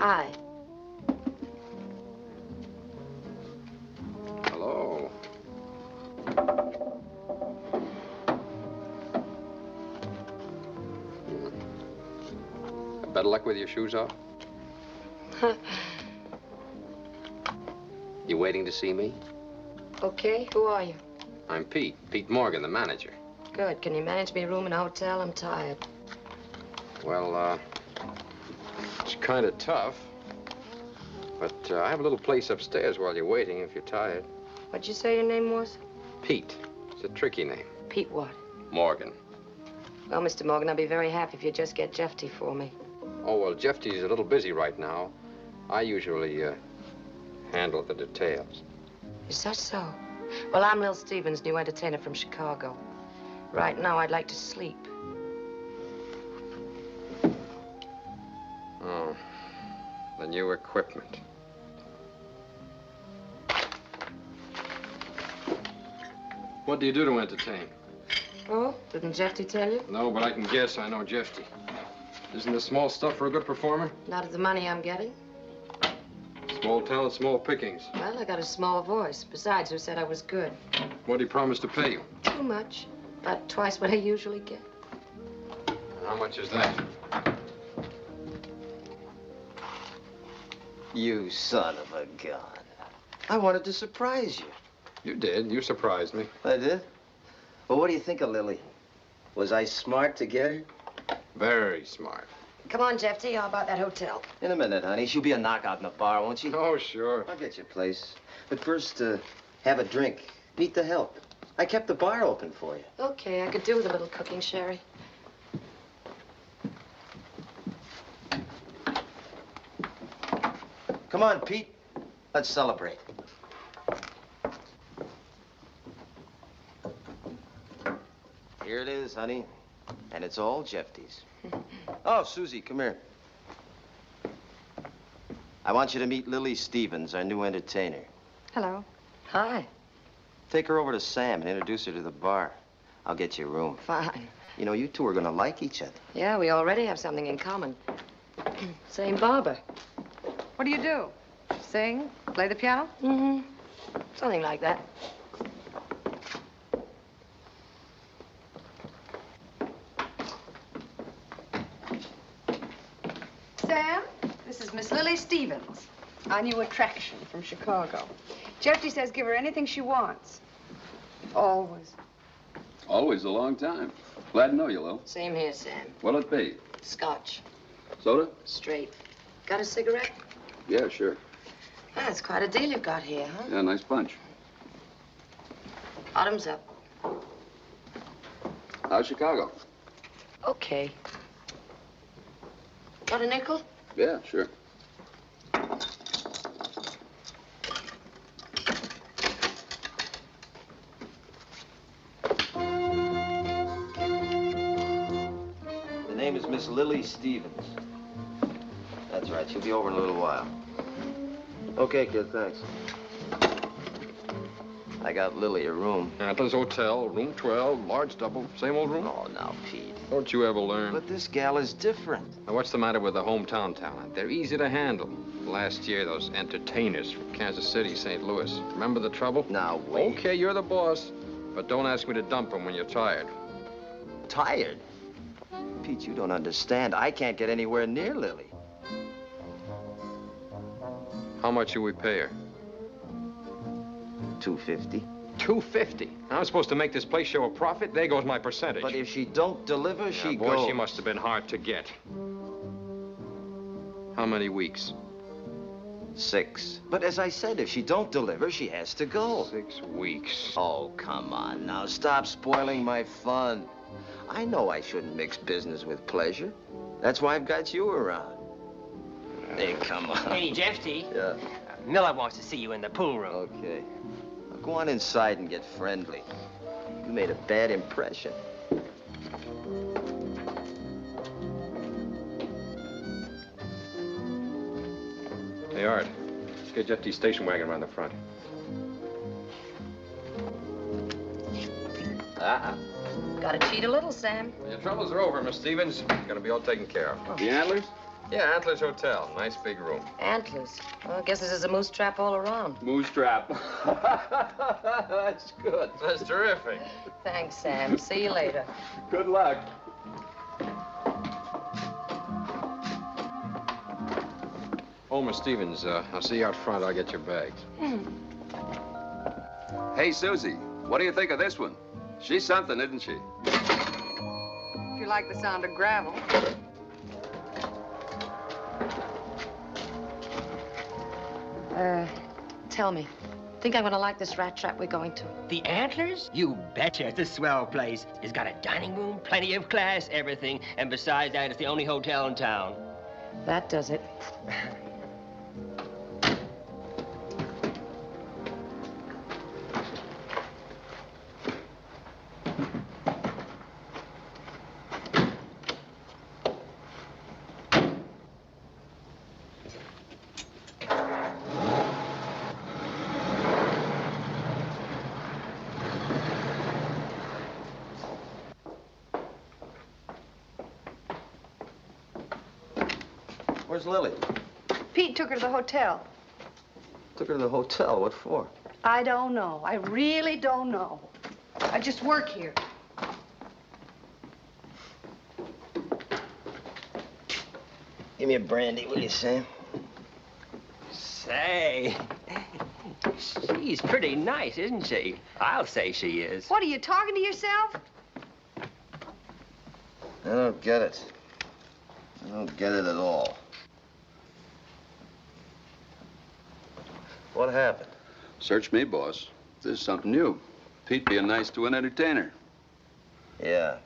Hi. Hello. Better luck with your shoes off? You waiting to see me? Okay, who are you? I'm Pete. Pete Morgan, the manager. Good. Can you manage me a room in a hotel? I'm tired. Well, it's kind of tough. But I have a little place upstairs while you're waiting if you're tired. What'd you say your name was? Pete. It's a tricky name. Pete what? Morgan. Well, Mr. Morgan, I'll be very happy if you just get Jeffty for me. Oh, well, Jeffty's a little busy right now. I usually handle the details. Is that so? Well, I'm Lil Stevens, new entertainer from Chicago. Right now, I'd like to sleep. Oh, the new equipment. What do you do to entertain? Oh, didn't Jeffty tell you? No, but I can guess. I know Jeffty. Isn't this small stuff for a good performer? Not at the money I'm getting. Small talent, small pickings. Well, I got a small voice. Besides, who said I was good? What did he promise to pay you? Too much. About twice what I usually get. How much is that? You son of a gun. I wanted to surprise you. You did. You surprised me. I did? Well, what do you think of Lily? Was I smart to get her? Very smart. Come on, Jeffty. How about that hotel? In a minute, honey. She'll be a knockout in the bar, won't she? Oh, sure. I'll get you a place. But first, have a drink. Beat the help. I kept the bar open for you. Okay, I could do with a little cooking, Sherry. Come on, Pete. Let's celebrate. Here it is, honey. And it's all Jeffty's. Oh, Susie, come here. I want you to meet Lily Stevens, our new entertainer. Hello. Hi. Take her over to Sam and introduce her to the bar. I'll get you a room. Fine. You know, you two are gonna like each other. Yeah, we already have something in common. Same barber. What do you do? Sing? Play the piano? Mm-hmm. Something like that. Sam, this is Miss Lily Stevens, our new attraction from Chicago. Jeffty says give her anything she wants. Always. Always a long time. Glad to know you, Lil. Same here, Sam. What'll it be? Scotch. Soda? Straight. Got a cigarette? Yeah, sure. Ah, that's quite a deal you've got here, huh? Yeah, nice bunch. Bottoms up. How's Chicago? Okay. Got a nickel? Yeah, sure. The name is Miss Lily Stevens. That's right. She'll be over in a little while. Okay, kid, thanks. I got Lily a room. Atlas Hotel, room 12, large double, same old room. Oh, now, Pete. Don't you ever learn? But this gal is different. Now, what's the matter with the hometown talent? They're easy to handle. Last year, those entertainers from Kansas City, St. Louis. Remember the trouble? Now, wait. Okay, you're the boss. But don't ask me to dump them when you're tired. Tired? Pete, you don't understand. I can't get anywhere near Lily. How much should we pay her? $250. $250. I'm supposed to make this place show a profit? There goes my percentage. But if she don't deliver, she boy, goes. she must have been hard to get. How many weeks? 6. But as I said, if she don't deliver, she has to go. 6 weeks. Oh, come on now. Stop spoiling my fun. I know I shouldn't mix business with pleasure. That's why I've got you around. Hey, come on. Hey, Jeffty. Yeah. Miller wants to see you in the pool room. Okay. Now go on inside and get friendly. You made a bad impression. Hey, Art. Let's get Jeffy's station wagon around the front. Gotta cheat a little, Sam. Well, your troubles are over, Miss Stevens. Gonna be all taken care of. The antlers? Yeah, Antlers Hotel. Nice big room. Antlers. Well, I guess this is a moose trap all around. Moose trap. That's good. That's terrific. Thanks, Sam. See you later. Good luck. Oh, Miss Stevens, I'll see you out front. I'll get your bags. Hey, Susie, what do you think of this one? She's something, isn't she? If you like the sound of gravel. Tell me, think I'm gonna like this rat trap we're going to? The Antlers? You betcha. It's a swell place. It's got a dining room, plenty of class, everything. And besides that, it's the only hotel in town. That does it. Where's Lily? Pete took her to the hotel. Took her to the hotel. What for? I don't know. I really don't know. I just work here. Give me a brandy, will you, Sam? Say, she's pretty nice, isn't she? I'll say she is. What, are you talking to yourself? I don't get it. I don't get it at all. What happened? Search me, boss. This is something new. Pete being nice to an entertainer. Yeah.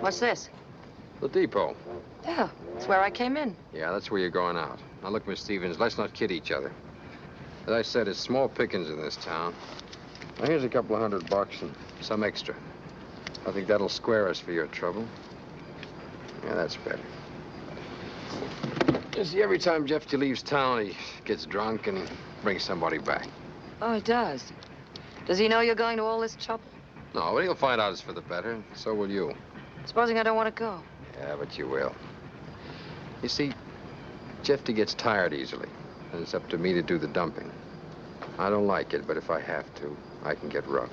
What's this? The depot. Yeah, it's where I came in. Yeah, that's where you're going out. Now, look, Miss Stevens, let's not kid each other. As I said, it's small pickings in this town. Now, here's a couple of $100 and some extra. I think that'll square us for your trouble. Yeah, that's better. You see, every time Jeffy leaves town, he gets drunk and he brings somebody back. Oh, he does. Does he know you're going to all this trouble? No, but he'll find out it's for the better, and so will you. Supposing I don't want to go. Yeah, but you will. You see, Jeffy gets tired easily, and it's up to me to do the dumping. I don't like it, but if I have to, I can get rough.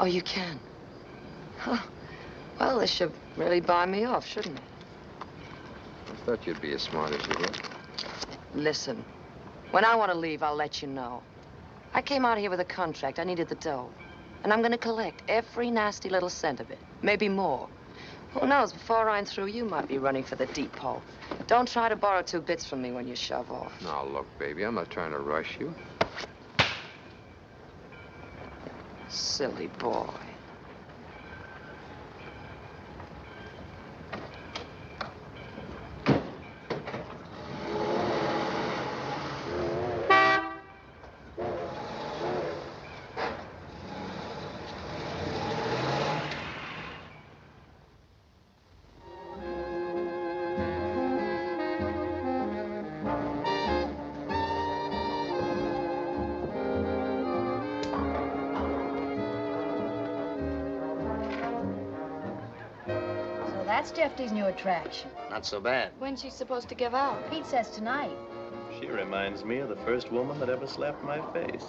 Oh, you can? Huh. Well, this should really buy me off, shouldn't it? I thought you'd be as smart as you look. Listen, when I want to leave, I'll let you know. I came out here with a contract. I needed the dough. And I'm going to collect every nasty little cent of it. Maybe more. Who knows, before I'm through, you might be running for the depot. Don't try to borrow 2 bits from me when you shove off. Now, look, baby, I'm not trying to rush you. Silly boy. That's Jeffy's new attraction. Not so bad. When's she supposed to give out? Pete says tonight. She reminds me of the first woman that ever slapped my face.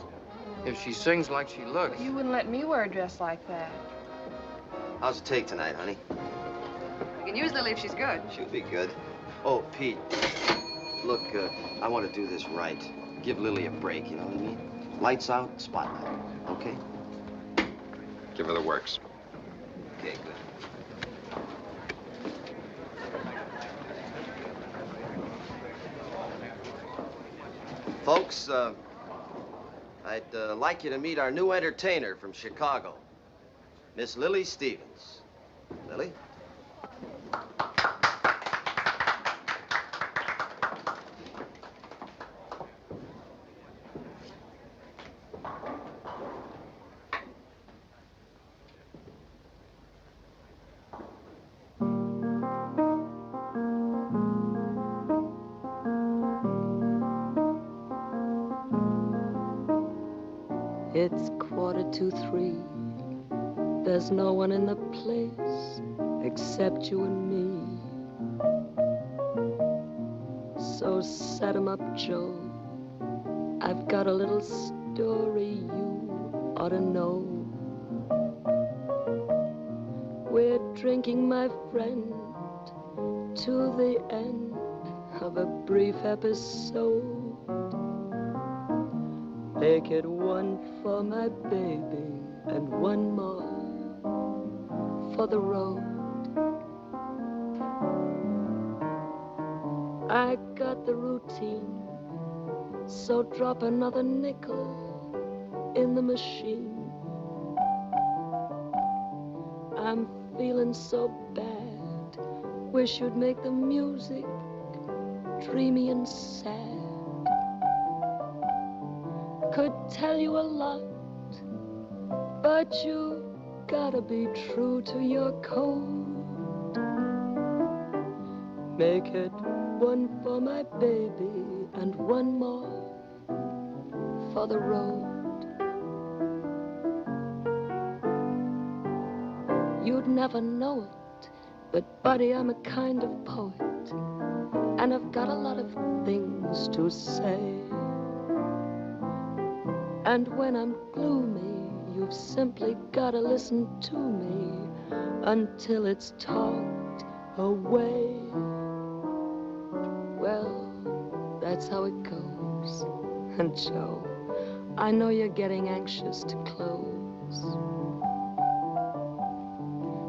If she sings like she looks. You wouldn't let me wear a dress like that. How's it take tonight, honey? We can use Lily if she's good. She'll be good. Oh, Pete. Look, I want to do this right. Give Lily a break, you know what I mean? Lights out, spotlight. Okay? Give her the works. Okay, good. Folks, I'd like you to meet our new entertainer from Chicago, Miss Lily Stevens. Lily? 2:45. There's no one in the place except you and me. So set 'em up, Joe. I've got a little story you ought to know. We're drinking, my friend, to the end of a brief episode. Make it one for my baby and one more for the road. I got the routine, so drop another nickel in the machine. I'm feeling so bad, wish you'd make the music dreamy and sad. Could tell you a lot, but you gotta be true to your code. Make it one for my baby and one more for the road. You'd never know it, but buddy, I'm a kind of poet, and I've got a lot of things to say. And when I'm gloomy, you've simply gotta listen to me until it's talked away. Well, that's how it goes. And Joe, I know you're getting anxious to close.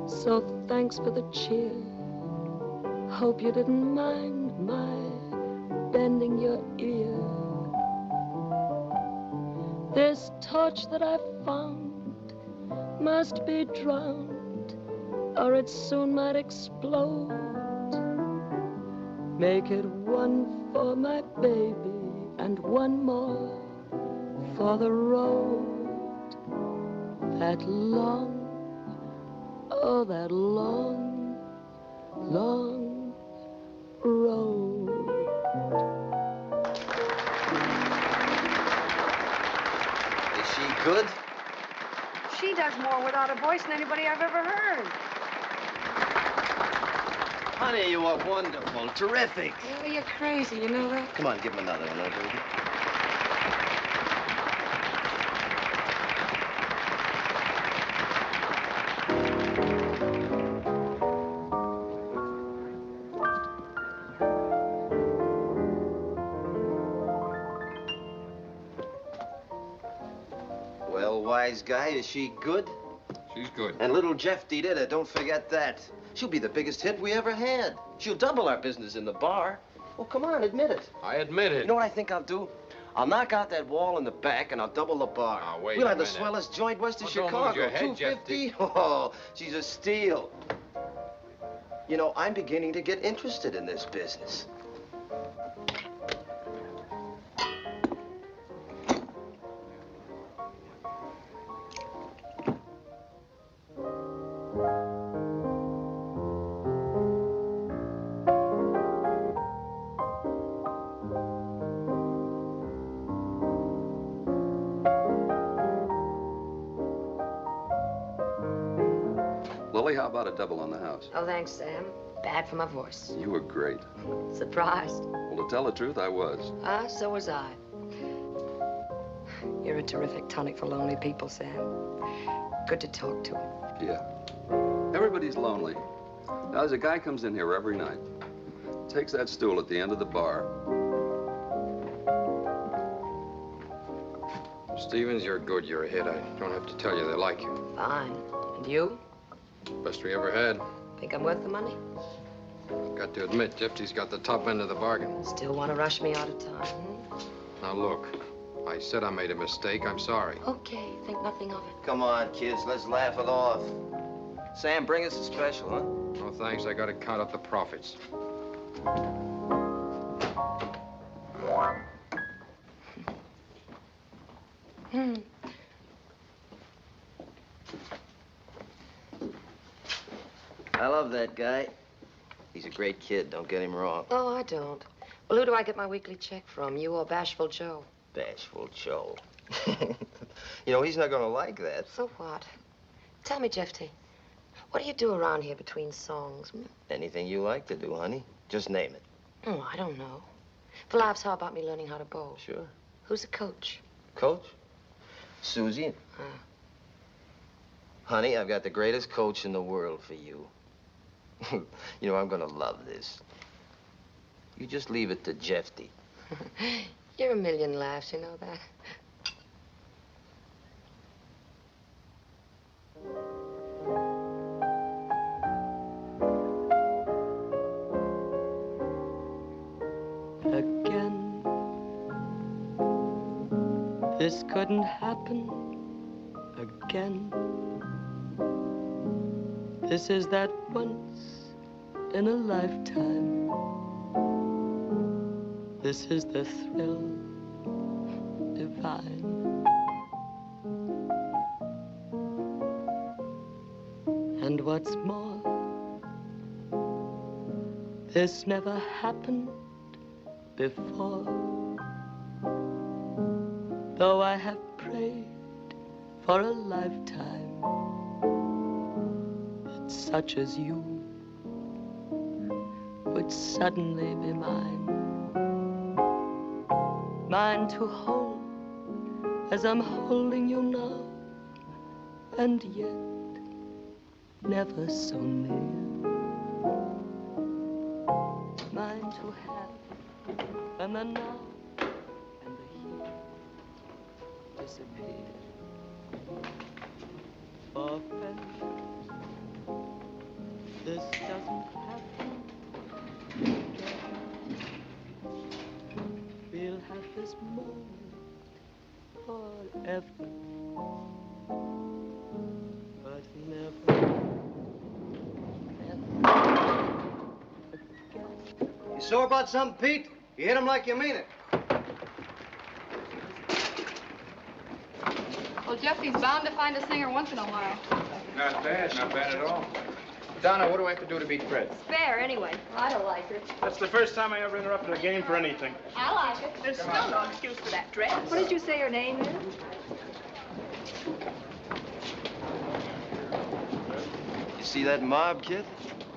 So thanks for the cheer. Hope you didn't mind my bending your ear. This torch that I found must be drowned, or it soon might explode. Make it one for my baby and one more for the road. That long, oh, that long, long road. Good? She does more without a voice than anybody I've ever heard. Honey, you are wonderful. Terrific. Oh, you're crazy, you know that? Come on, give him another one, baby. Well, wise guy, is she good? She's good. And little Jeffy did it, don't forget that. She'll be the biggest hit we ever had. She'll double our business in the bar. Well, come on, admit it. I admit it. You know what I think I'll do? I'll knock out that wall in the back, and I'll double the bar. Now, wait We'll a have the minute. swellest joint west of Don't Chicago. lose your head, 250? Oh, she's a steal. You know, I'm beginning to get interested in this business. Lily, how about a double on the house? Oh, thanks, Sam. Bad for my voice. You were great. Surprised? Well, to tell the truth, I was. So was I. You're a terrific tonic for lonely people, Sam. Good to talk to. Yeah. Everybody's lonely. Now, there's a guy comes in here every night, takes that stool at the end of the bar. Stevens, you're good. You're a hit. I don't have to tell you they like you. Fine. And you? Best we ever had. Think I'm worth the money? Got to admit, Jeffy's got the top end of the bargain. Still want to rush me out of time, hmm? Now, look. I said I made a mistake. I'm sorry. Okay, think nothing of it. Come on, kids, let's laugh it off. Sam, bring us a special, huh? No, thanks. I got to count up the profits. I love that guy. He's a great kid, don't get him wrong. Oh, I don't. Well, who do I get my weekly check from? You or Bashful Joe? Bashful Joe. You know, he's not gonna like that. So what? Tell me, Jeffy, what do you do around here between songs? Hmm? Anything you like to do, honey. Just name it. Oh, I don't know. For laughs, how about me learning how to bowl? Sure. Who's the coach? Coach? Susie. Honey, I've got the greatest coach in the world for you. You know, I'm gonna love this. You just leave it to Jeffy. You're a million laughs, you know that? Again, this couldn't happen again. This is that once in a lifetime. This is the thrill divine. And what's more, this never happened before. Though I have prayed for a lifetime, that such as you would suddenly be mine. Mine to hold as I'm holding you now, and yet never so near. Mine to have, and the now and the here disappear. For friends, this doesn't happen again. We'll have this moment forever, but never, never again. You sore about something, Pete? You hit him like you mean it. Well, Jeffy's bound to find a singer once in a while. Not bad at all. Donna, what do I have to do to beat Fred? Fair, anyway. I don't like her. That's the first time I ever interrupted a game for anything. I like it. There's still no excuse for that dress. What did you say your name is? You see that mob, kid?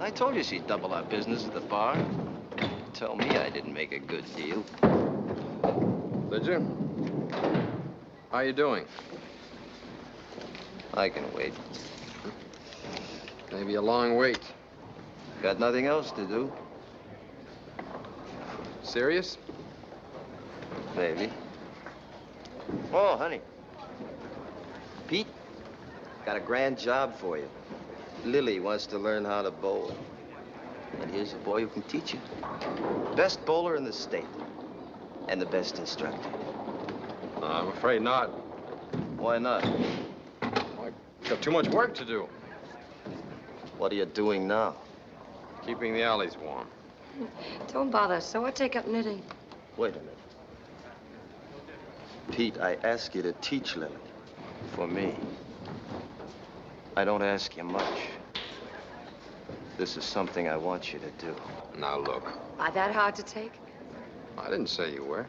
I told you she'd double our business at the bar. Tell me I didn't make a good deal. Did you? How you doing? I can wait. Maybe a long wait. Got nothing else to do. Serious? Maybe. Oh, honey. Pete, got a grand job for you. Lily wants to learn how to bowl. And here's a boy who can teach you. Best bowler in the state. And the best instructor. I'm afraid not. Why not? I've got too much work to do. What are you doing now? Keeping the alleys warm. Don't bother. So I take up knitting. Wait a minute. Pete, I ask you to teach Lily. For me. I don't ask you much. This is something I want you to do. Now look. Are that hard to take? I didn't say you were.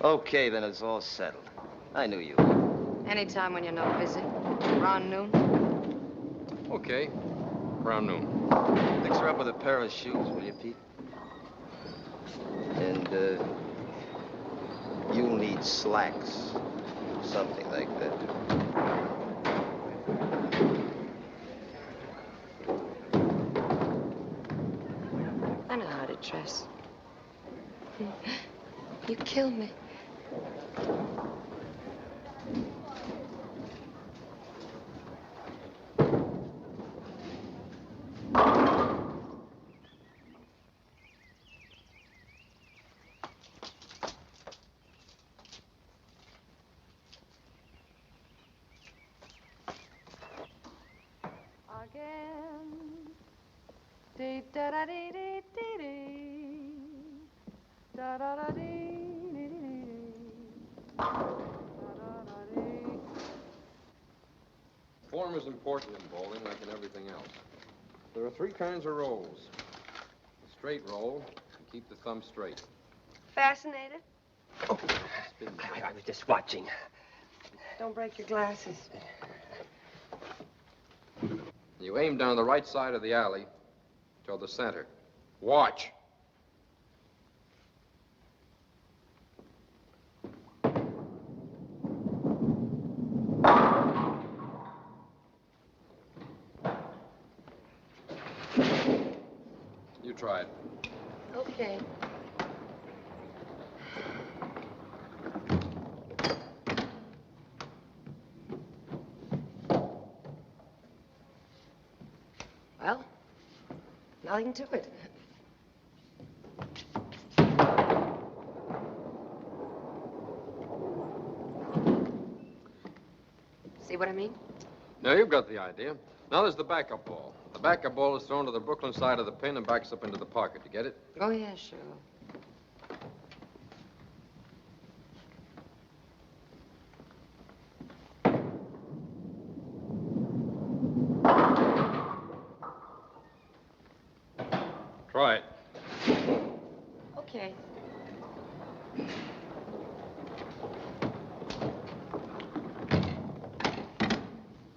Okay, then it's all settled. I knew you would. Anytime when you're not busy. Around noon. Okay. Around noon. Fix her up with a pair of shoes, will you, Pete? And, you'll need slacks. Something like that. I know how to dress. You kill me. Form is important in bowling, like in everything else. There are three kinds of rolls. A straight roll, you keep the thumb straight. Fascinated? Oh, I was just watching. Don't break your glasses. You aim down the right side of the alley toward the center. Watch. You try it. Okay. Well, nothing to it. See what I mean? Now, you've got the idea. Now there's the backup ball. The backup ball is thrown to the Brooklyn side of the pin and backs up into the pocket. You get it? Oh, yeah, sure. Try it. Okay.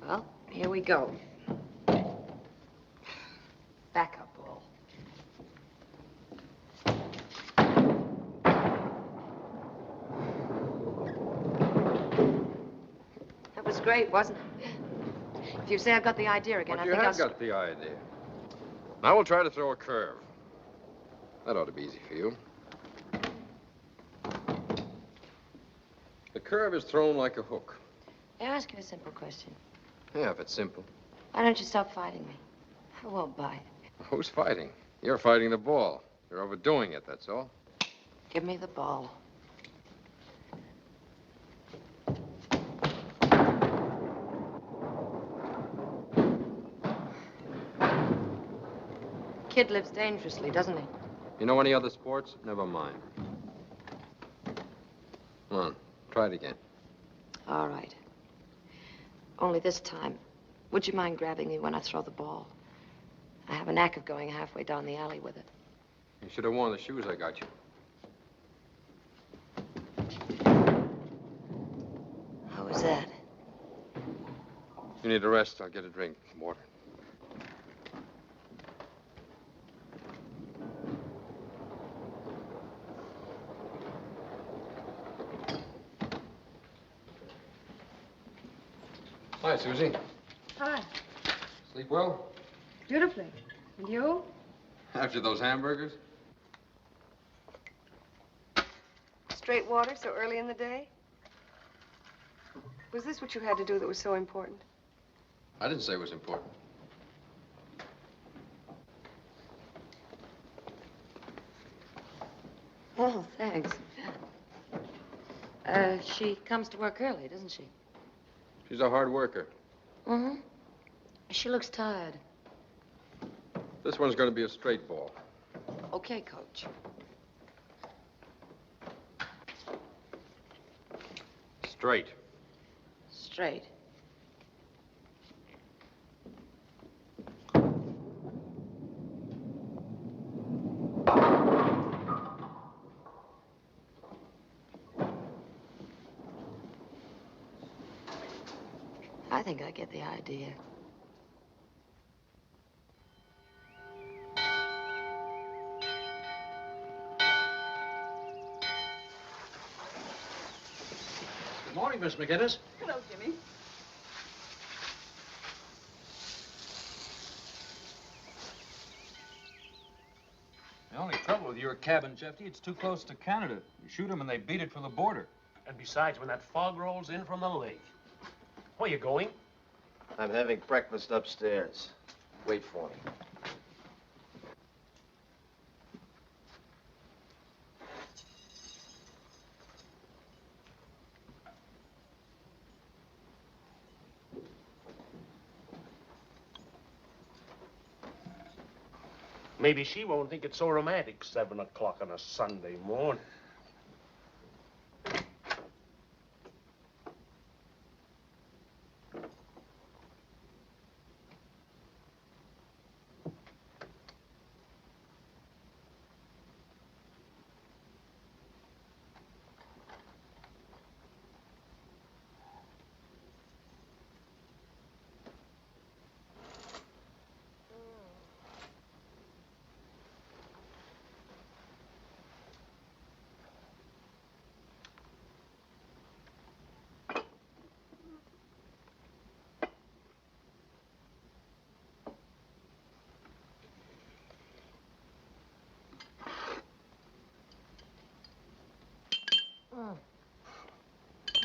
Well, here we go. Backup ball. That was great, wasn't it? If you say I've got the idea again, But I you think have got the idea. Now we'll try to throw a curve. That ought to be easy for you. The curve is thrown like a hook. May I ask you a simple question? Yeah, if it's simple. Why don't you stop fighting me? I won't bite. Who's fighting? You're fighting the ball. You're overdoing it, that's all. Give me the ball. Kid lives dangerously, doesn't he? You know any other sports? Never mind. Come on, try it again. All right. Only this time, would you mind grabbing me when I throw the ball? I have a knack of going halfway down the alley with it. You should have worn the shoes I got you. How was that? You need a rest. I'll get a drink. Some water. Hi, Susie. Hi. Sleep well? Beautifully. And you? After those hamburgers? Straight water so early in the day? Was this what you had to do that was so important? I didn't say it was important. Oh, thanks. She comes to work early, doesn't she? She's a hard worker. Mm-hmm. She looks tired. This one's going to be a straight ball. Okay, Coach. Straight. Straight. I think I get the idea. Good morning, Miss McGinnis. Hello, Jimmy. The only trouble with your cabin, Jeffy, it's too close to Canada. You shoot them and they beat it for the border. And besides, when that fog rolls in from the lake. Where you going? I'm having breakfast upstairs. Wait for me. Maybe she won't think it's so romantic, 7 o'clock on a Sunday morning.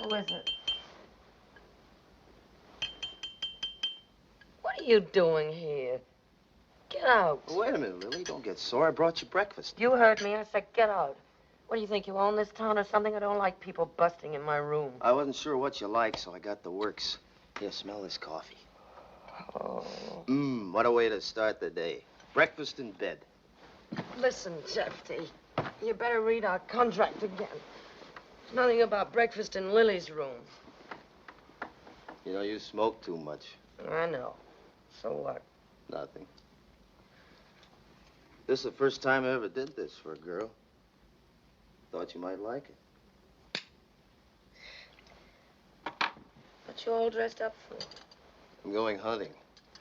Who is it? What are you doing here? Get out. Well, wait a minute, Lily. Don't get sore. I brought you breakfast. You heard me. I said get out. What do you think, you own this town or something? I don't like people busting in my room. I wasn't sure what you like, so I got the works. Here, smell this coffee. Oh. What a way to start the day. Breakfast in bed. Listen, Jeffy, you better read our contract again. There's nothing about breakfast in Lily's room. You know, you smoke too much. I know. So what? Nothing. This is the first time I ever did this for a girl. Thought you might like it. What you all dressed up for? I'm going hunting.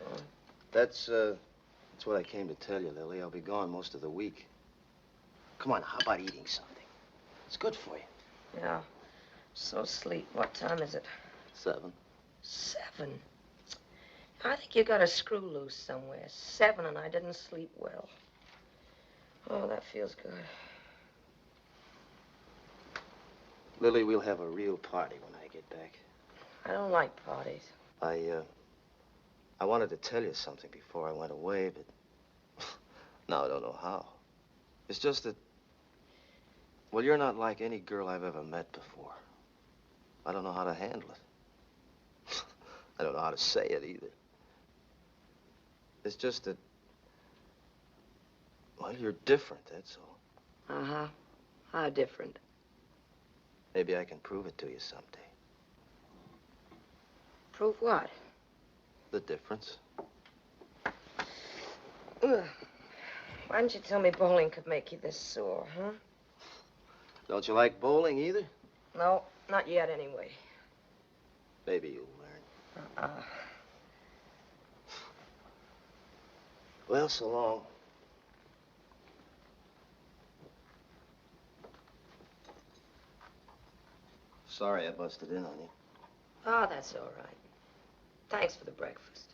Oh. That's what I came to tell you, Lily. I'll be gone most of the week. Come on, how about eating something? It's good for you. Yeah. So sleep. What time is it? 7. 7? I think you got a screw loose somewhere. 7 and I didn't sleep well. Oh, that feels good. Lily, we'll have a real party when I get back. I don't like parties. I wanted to tell you something before I went away, but now I don't know how. It's just that, well, you're not like any girl I've ever met before. I don't know how to handle it. I don't know how to say it either. It's just that, well, you're different, that's all. Uh-huh. How different? Maybe I can prove it to you someday. Prove what? The difference. Ugh. Why didn't you tell me bowling could make you this sore, huh? Don't you like bowling either? No, not yet anyway. Maybe you'll learn. Uh-uh. Well, so long. Sorry I busted in on you. Oh, that's all right. Thanks for the breakfast.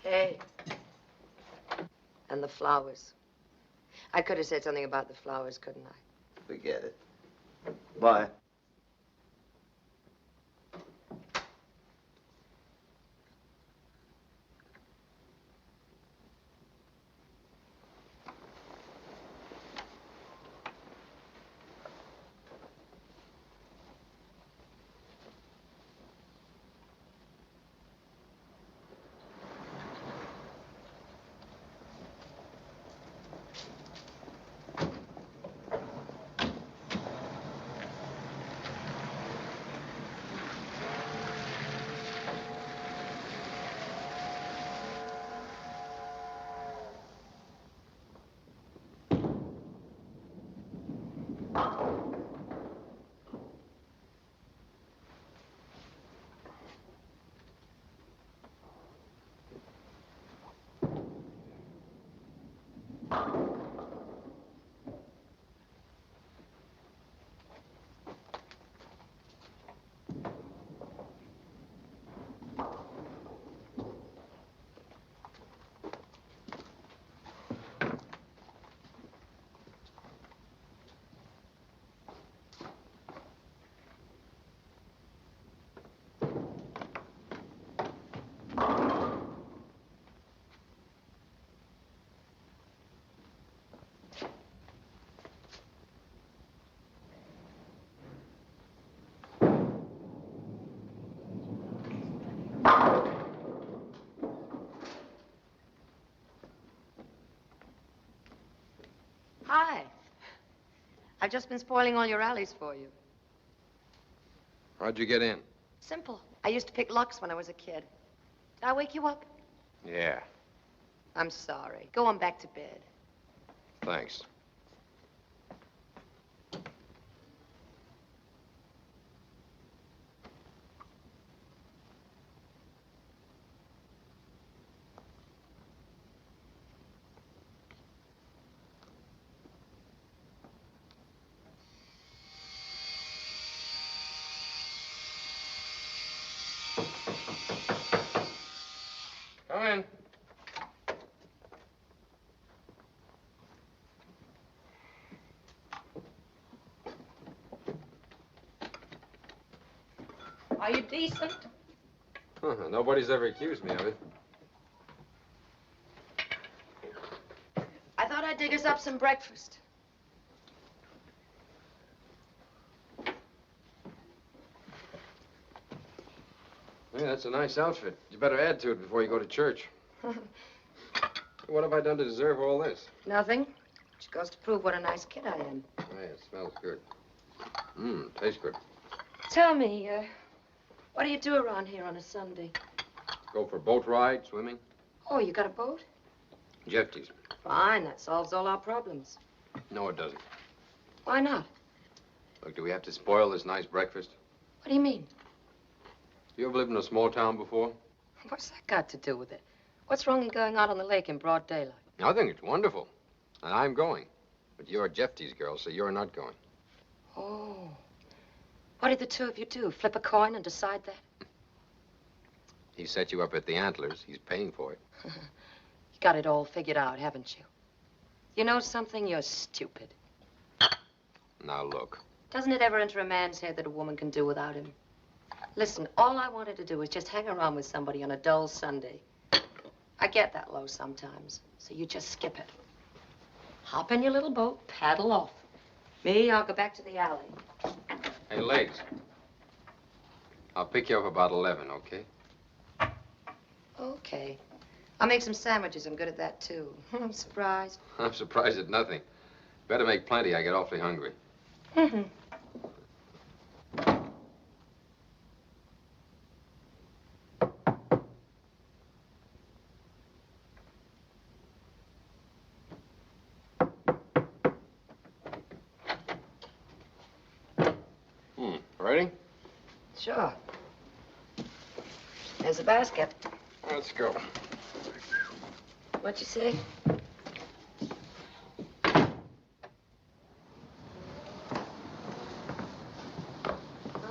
Hey. And the flowers. I could have said something about the flowers, couldn't I? Forget it. Bye. Hi. I've just been spoiling all your alleys for you. How'd you get in? Simple. I used to pick locks when I was a kid. Did I wake you up? Yeah, I'm sorry. Go on back to bed. thanks. Come in. Are you decent? Nobody's ever accused me of it. I thought I'd dig us up some breakfast. Yeah, that's a nice outfit. You better add to it before you go to church. What have I done to deserve all this? Nothing. Just goes to prove what a nice kid I am. Yeah, it smells good. Tastes good. Tell me, what do you do around here on a Sunday? Go for boat ride, swimming. Oh, you got a boat? Jeffties. Fine, that solves all our problems. No, it doesn't. Why not? Look, do we have to spoil this nice breakfast? What do you mean? You ever lived in a small town before? What's that got to do with it? What's wrong in going out on the lake in broad daylight? I think it's wonderful. And I'm going. But you're a Jeffties girl, so you're not going. Oh. What did the two of you do? Flip a coin and decide that? He set you up at the Antlers. He's paying for it. You got it all figured out, haven't you? You know something? You're stupid. Now, look. Doesn't it ever enter a man's head that a woman can do without him? Listen, all I wanted to do was just hang around with somebody on a dull Sunday. I get that low sometimes, so you just skip it. Hop in your little boat, paddle off. Me, I'll go back to the alley. Hey, Legs. I'll pick you up about 11, okay? Okay. I'll make some sandwiches. I'm good at that, too. I'm surprised. I'm surprised at nothing. Better make plenty. I get awfully hungry. Mm-hmm. Ready? Sure. There's a basket. Let's go. What'd you say?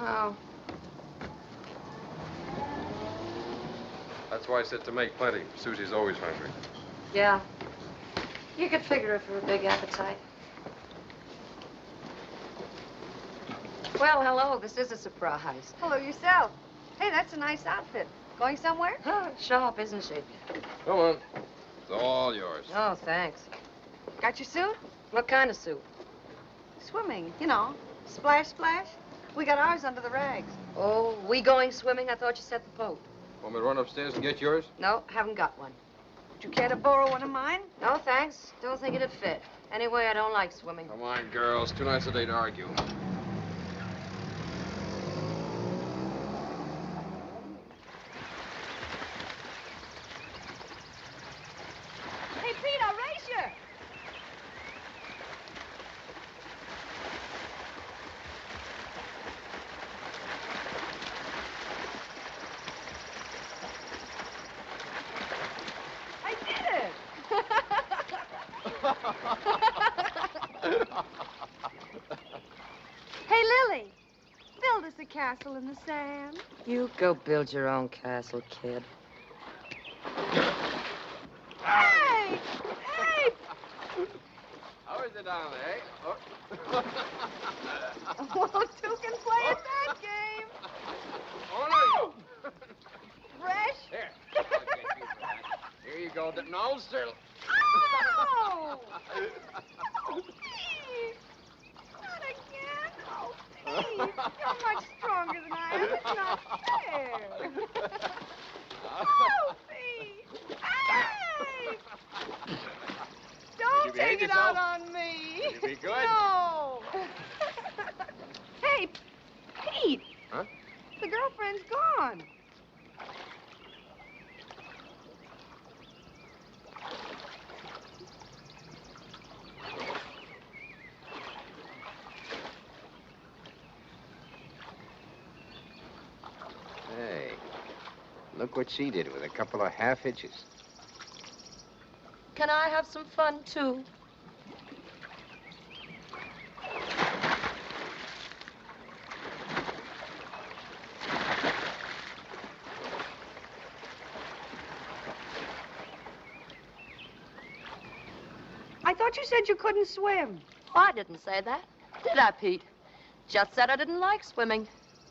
Oh. That's why I said to make plenty. Susie's always hungry. Yeah. You could figure it for a big appetite. Well, hello. This is a surprise. Hello yourself. Hey, that's a nice outfit. Going somewhere? Sharp, isn't she? Come on. It's all yours. Oh, thanks. Got your suit? What kind of suit? Swimming, you know. Splash, splash. We got ours under the rags. Oh, we going swimming? I thought you said the boat. Want me to run upstairs and get yours? No, haven't got one. Would you care to borrow one of mine? No, thanks. Don't think it'd fit. Anyway, I don't like swimming. Come on, girls. Too nice a day to argue. Hey, Pete, I'll race you. I did it. Hey, Lily, build us a castle in the sand. You go build your own castle, kid. Hey! Hey! How is it down there, eh? Well, two can play at that game. Oh, no. Fresh? Here. I'll get you for that. Here you go. No, sir. Oh! Oh, please. Not again. Oh, please. You're much stronger than I am. It's not fair. Oh, please. Hey! Don't take it out on me. Will you be good? No. Hey, Pete. Huh? The girlfriend's gone. Hey, look what she did with a couple of half hitches. Can I have some fun, too? I thought you said you couldn't swim. Oh, I didn't say that. Did I, Pete? Just said I didn't like swimming.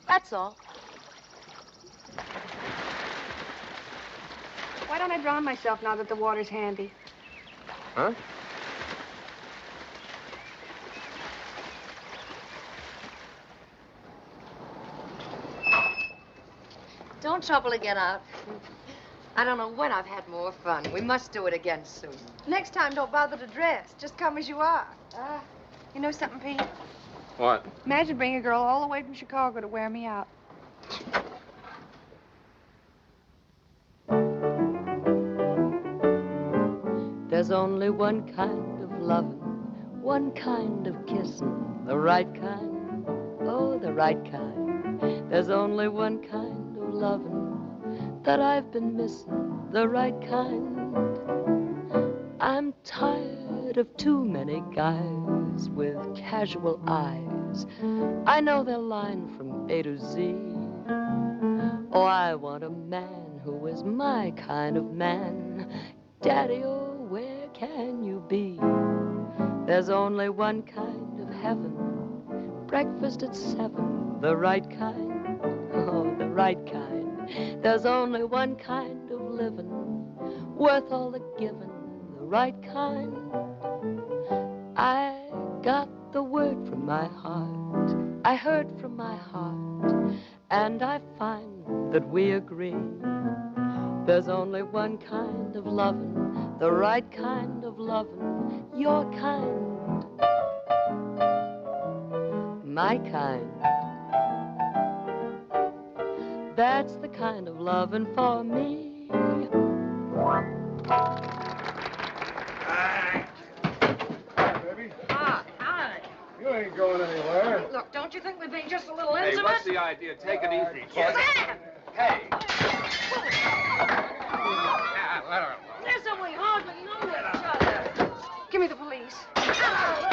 That's all. Why don't I drown myself now that the water's handy? Huh? Don't trouble to get out. I don't know when I've had more fun. We must do it again soon. Next time, don't bother to dress. Just come as you are. You know something, Pete? What? Imagine bringing a girl all the way from Chicago to wear me out. There's only one kind of loving, one kind of kissing, the right kind, oh, the right kind. There's only one kind of loving that I've been missing, the right kind. I'm tired of too many guys with casual eyes. I know their line from A to Z. Oh, I want a man who is my kind of man. Daddy, oh, where can you be? There's only one kind of heaven, breakfast at 7, the right kind, oh, the right kind. There's only one kind of living, worth all the giving, the right kind. I got the word from my heart, I heard from my heart, and I find that we agree. There's only one kind of loving, the right kind of loving, your kind, my kind. That's the kind of loving for me. Hi, baby. Hi. You ain't going anywhere. Look, don't you think we're being just a little Hey, intimate? what's the idea? Take it easy. Sam! Hey. Listen, we hardly know each other. Give me the police. Get out!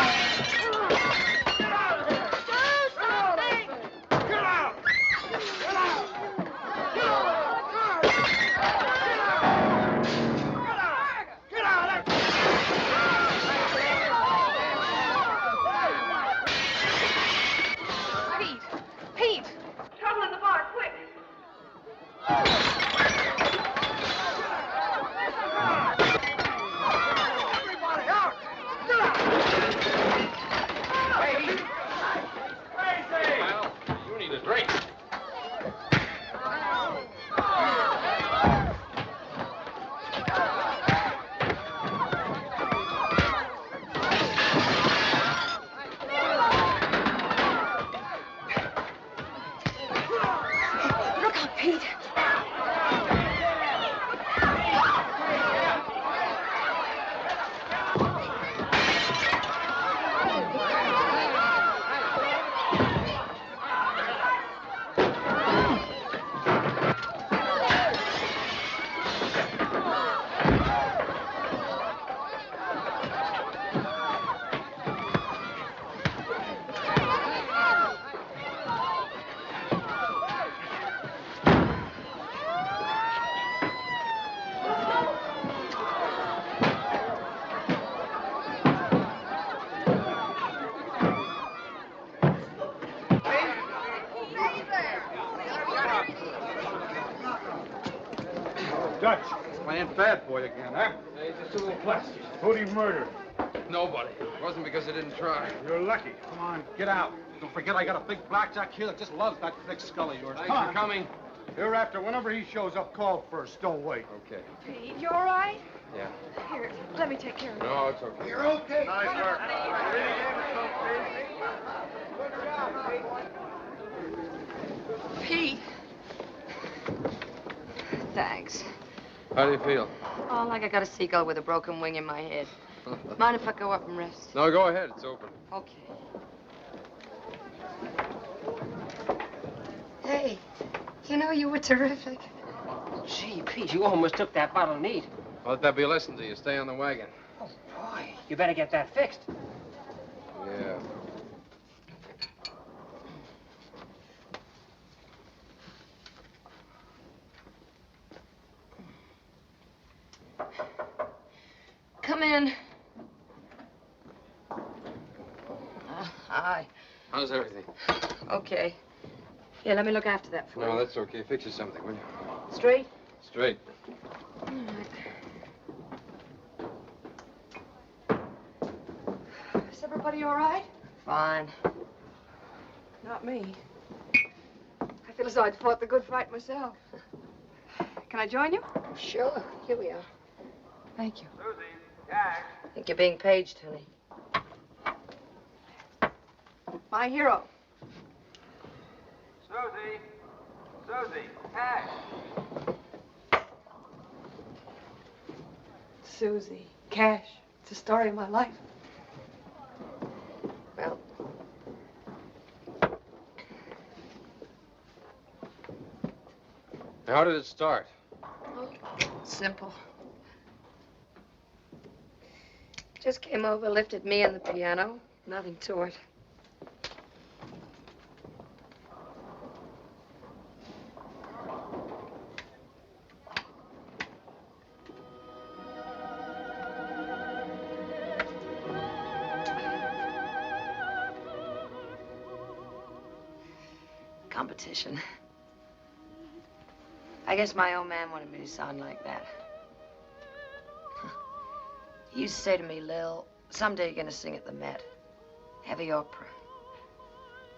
Pete! Trouble in the bar, quick! Everybody out! Get out! Crazy! Well, you need a drink. Look out, Pete! Dutch. Playing bad boy again, huh? Hey, just a little plastic. Who'd he murder? Nobody. It wasn't because they didn't try. You're lucky. Come on, get out. Don't forget I got a big blackjack here that just loves that thick skull of yours. Thanks Come for on. coming. Hereafter, whenever he shows up, call first. Don't wait. Okay. Pete, you all right? Yeah. Here, let me take care of it. No, it's okay. You're okay. Nice work. Pete. Thanks. How do you feel? Oh, like I got a seagull with a broken wing in my head. Mind if I go up and rest? No, go ahead. It's open. Okay. Hey, you know, you were terrific. Gee, Pete, you almost took that bottle neat. Let that be a lesson to you. Stay on the wagon. Oh, boy. You better get that fixed. Yeah. Come in. Hi. How's everything? Okay. Here, let me look after that for you. No, that's okay. Fix you something, will you? Straight? Straight. Everybody all right? Fine. Not me. I feel as though I'd fought the good fight myself. Can I join you? Sure. Here we are. Thank you. Susie, cash. I think you're being paged, honey. My hero. Susie. Susie, cash. Susie. Cash. It's the story of my life. Well, How did it start? simple. Just came over, lifted me and the piano. Nothing to it. Competition. I guess my old man wanted me to sound like that. He used to say to me, Lil, someday you're gonna sing at the Met. Heavy opera.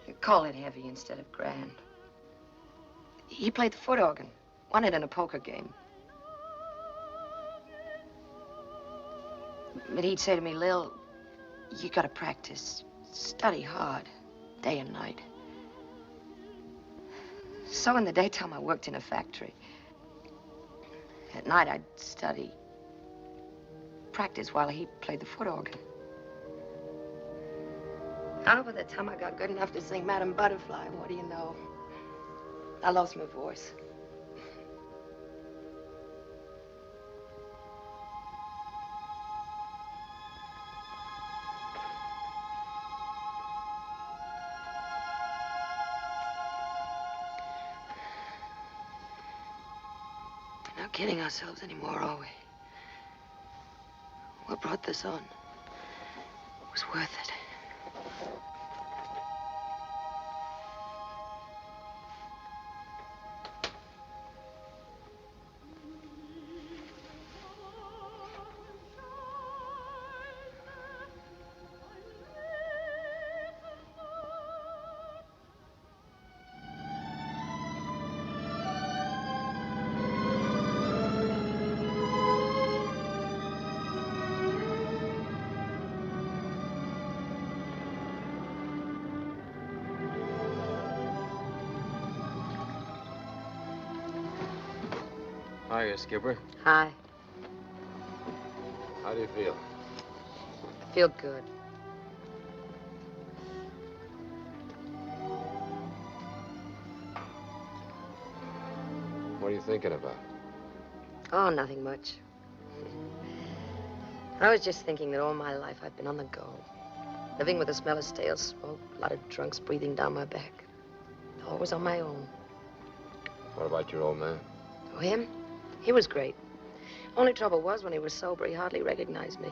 You call it heavy instead of grand. He played the foot organ. Won it in a poker game. But he'd say to me, Lil, you gotta practice. Study hard, day and night. So in the daytime, I worked in a factory. At night, I'd study. Practice while he played the foot organ. Now, by the time I got good enough to sing Madam Butterfly, what do you know? I lost my voice. We're not kidding ourselves anymore, are we? What brought this on? It was worth it. Hiya, Skipper. Hi. How do you feel? I feel good. What are you thinking about? Oh, nothing much. I was just thinking that all my life I've been on the go. Living with the smell of stale smoke, a lot of drunks breathing down my back. Always on my own. What about your old man? Oh, him? He was great. Only trouble was when he was sober, he hardly recognized me.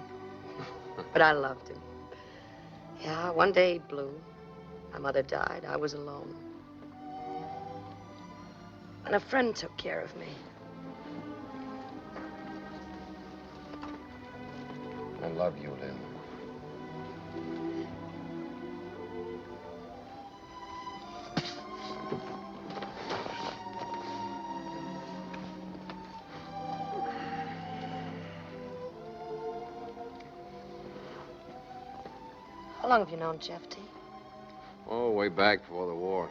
But I loved him. Yeah, one day he blew. My mother died. I was alone. And a friend took care of me. I love you, Lil. How long have you known Jeffy? Oh, way back before the war.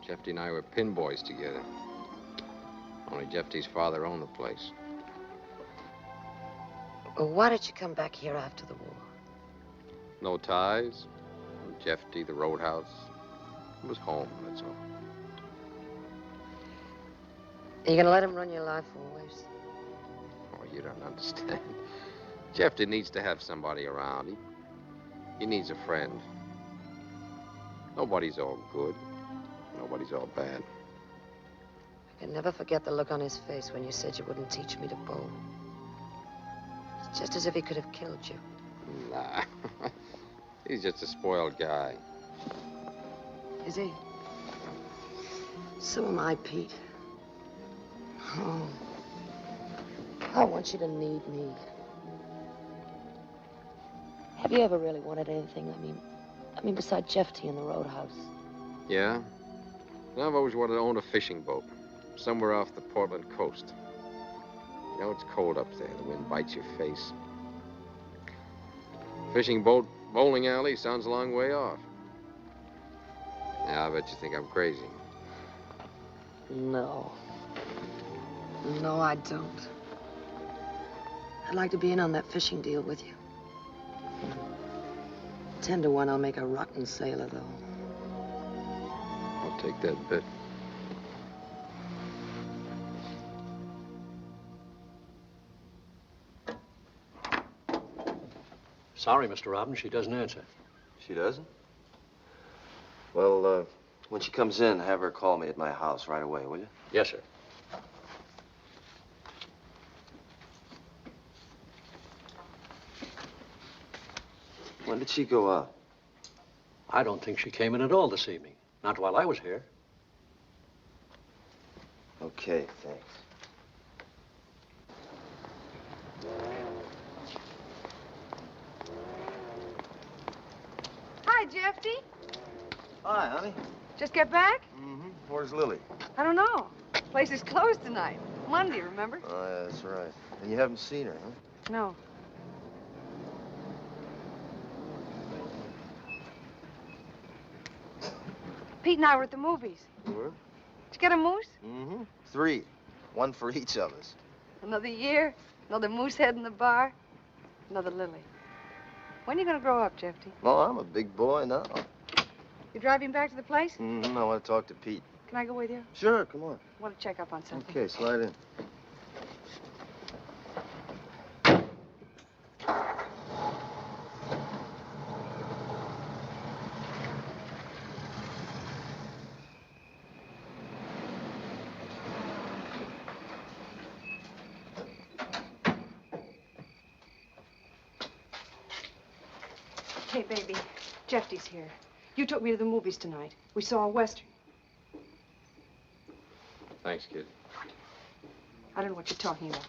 Jeffy and I were pin boys together. Only Jeffy's father owned the place. Well, why did you come back here after the war? No ties. Jeffy, the roadhouse. It was home, that's all. Are you gonna let him run your life always? Oh, you don't understand. Jeffy needs to have somebody around. He needs a friend. Nobody's all good. Nobody's all bad. I can never forget the look on his face when you said you wouldn't teach me to bowl. It's just as if he could have killed you. Nah. He's just a spoiled guy. Is he? So am I, Pete. Oh. I want you to need me. Have you ever really wanted anything? I mean, besides Jeff T in the roadhouse? Yeah? Well, I've always wanted to own a fishing boat, somewhere off the Portland coast. You know, it's cold up there. The wind bites your face. Fishing boat, bowling alley sounds a long way off. Yeah, I bet you think I'm crazy. No. No, I don't. I'd like to be in on that fishing deal with you. 10 to 1, I'll make a rotten sailor, though. I'll take that bet. Sorry, Mr. Robbins, she doesn't answer. She doesn't? Well, when she comes in, have her call me at my house right away, will you? Yes, sir. When did she go out? I don't think she came in at all this evening. Not while I was here. Okay, thanks. Hi, Jeffy. Hi, honey. Just get back? Mm-hmm. Where's Lily? I don't know. Place is closed tonight. Monday, remember? Oh, yeah, that's right. And you haven't seen her, huh? No. Pete and I were at the movies. You were? Did you get a moose? Mm-hmm. 3. 1 for each of us. Another year, another moose head in the bar, another Lily. When are you going to grow up, Jeffy? Well, I'm a big boy now. You driving back to the place? Mm-hmm. I want to talk to Pete. Can I go with you? Sure, come on. I want to check up on something. Okay, slide in. Hey, baby. Jeffy's here. You took me to the movies tonight. We saw a Western. Thanks, kid. I don't know what you're talking about.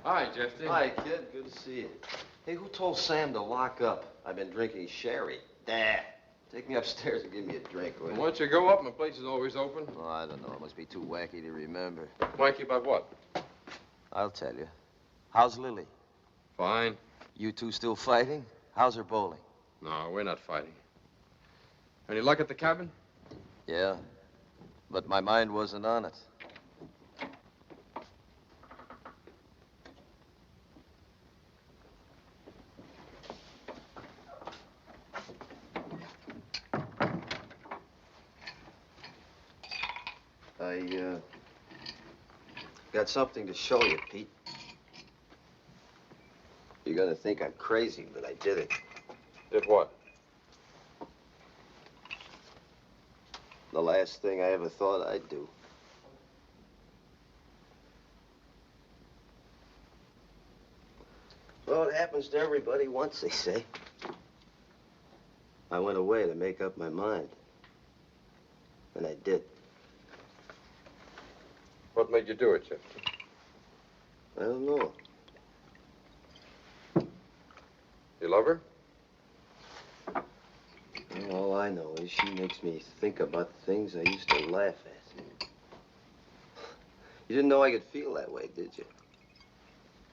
Hi, Jeffy. Hi, kid. Good to see you. Hey, who told Sam to lock up? I've been drinking sherry. Dad. Take me upstairs and give me a drink, will you? Why don't you go up? My place is always open. Oh, I don't know. It must be too wacky to remember. Wacky about what? I'll tell you. How's Lily? Fine. You two still fighting? How's her bowling? No, we're not fighting. Any luck at the cabin? Yeah, but my mind wasn't on it. I got something to show you, Pete. You're gonna think I'm crazy, but I did it. Did what? The last thing I ever thought I'd do. Well, it happens to everybody once, they say. I went away to make up my mind. And I did. What made you do it, Jeff? I don't know. You love her? All I know is she makes me think about the things I used to laugh at. You didn't know I could feel that way, did you?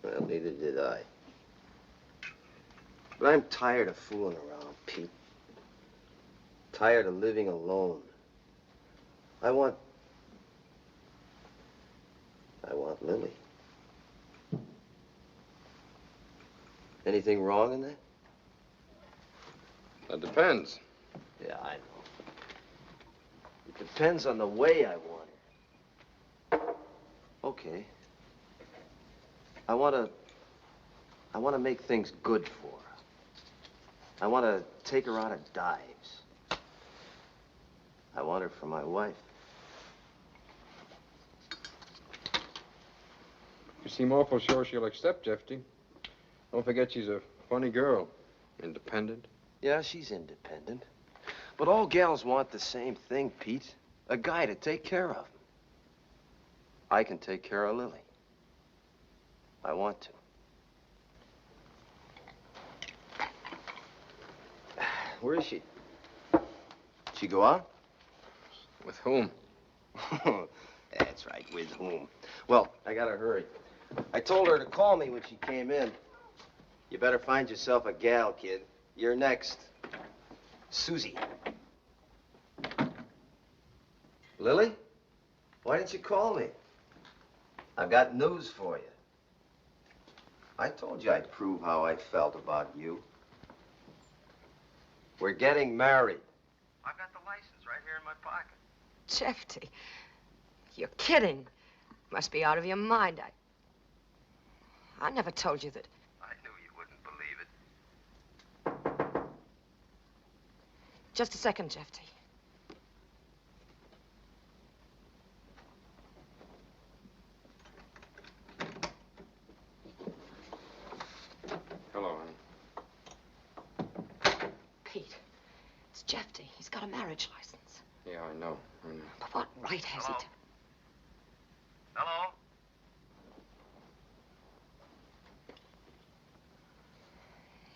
Well, neither did I. But I'm tired of fooling around, Pete. Tired of living alone. I want Lily. Anything wrong in that? That depends. Yeah, I know. It depends on the way I want her. Okay. I want to make things good for her. I want to take her out of dives. I want her for my wife. You seem awful sure she'll accept, Jeffy. Don't forget she's a funny girl. Independent. Yeah, she's independent. But all gals want the same thing, Pete. A guy to take care of them. I can take care of Lily. I want to. Where is she? Did she go out? With whom? That's right, with whom? Well, I gotta hurry. I told her to call me when she came in. You better find yourself a gal, kid. You're next. Susie. Lily? Why didn't you call me? I've got news for you. I told you I'd prove how I felt about you. We're getting married. I've got the license right here in my pocket. Jeffy, you're kidding. Must be out of your mind. I never told you that. I knew you wouldn't believe it. Just a second, Jeffy. Hello, honey. Pete, it's Jeffy. He's got a marriage license. Yeah, I know. But what right has he to? Hello?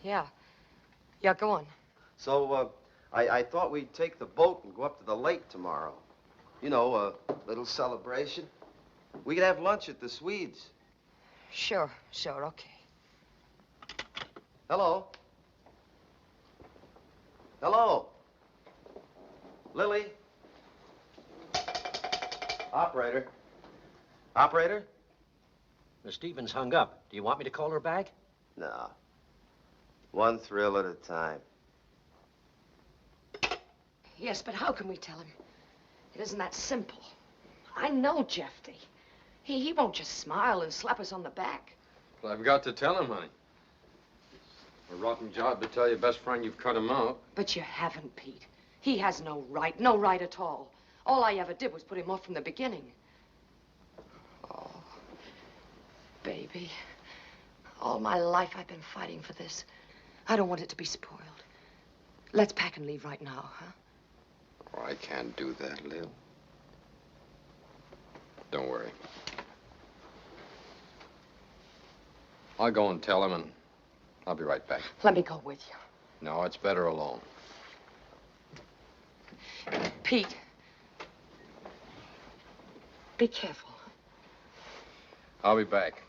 Yeah. Yeah, go on. So, I thought we'd take the boat and go up to the lake tomorrow. You know, a little celebration. We could have lunch at the Swedes. Sure, okay. Hello? Hello? Lily? Operator? Operator? Miss Stevens hung up. Do you want me to call her back? No. One thrill at a time. Yes, but how can we tell him? It isn't that simple. I know Jeffy. He won't just smile and slap us on the back. Well, I've got to tell him, honey. A rotten job to tell your best friend you've cut him out. But you haven't, Pete. He has no right at all. All I ever did was put him off from the beginning. Oh, baby. All my life I've been fighting for this. I don't want it to be spoiled. Let's pack and leave right now, huh? Oh, I can't do that, Lil. Don't worry. I'll go and tell him, and I'll be right back. Let me go with you. No, it's better alone. Pete. Be careful. I'll be back.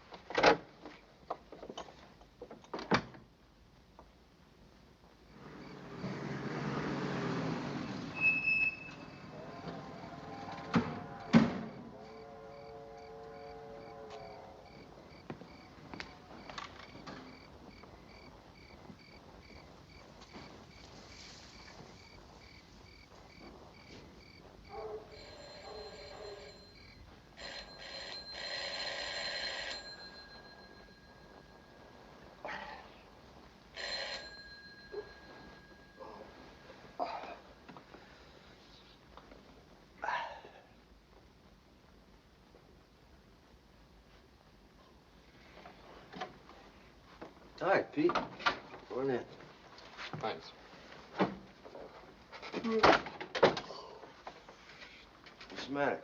All right, Pete. Go on in. Thanks. What's the matter?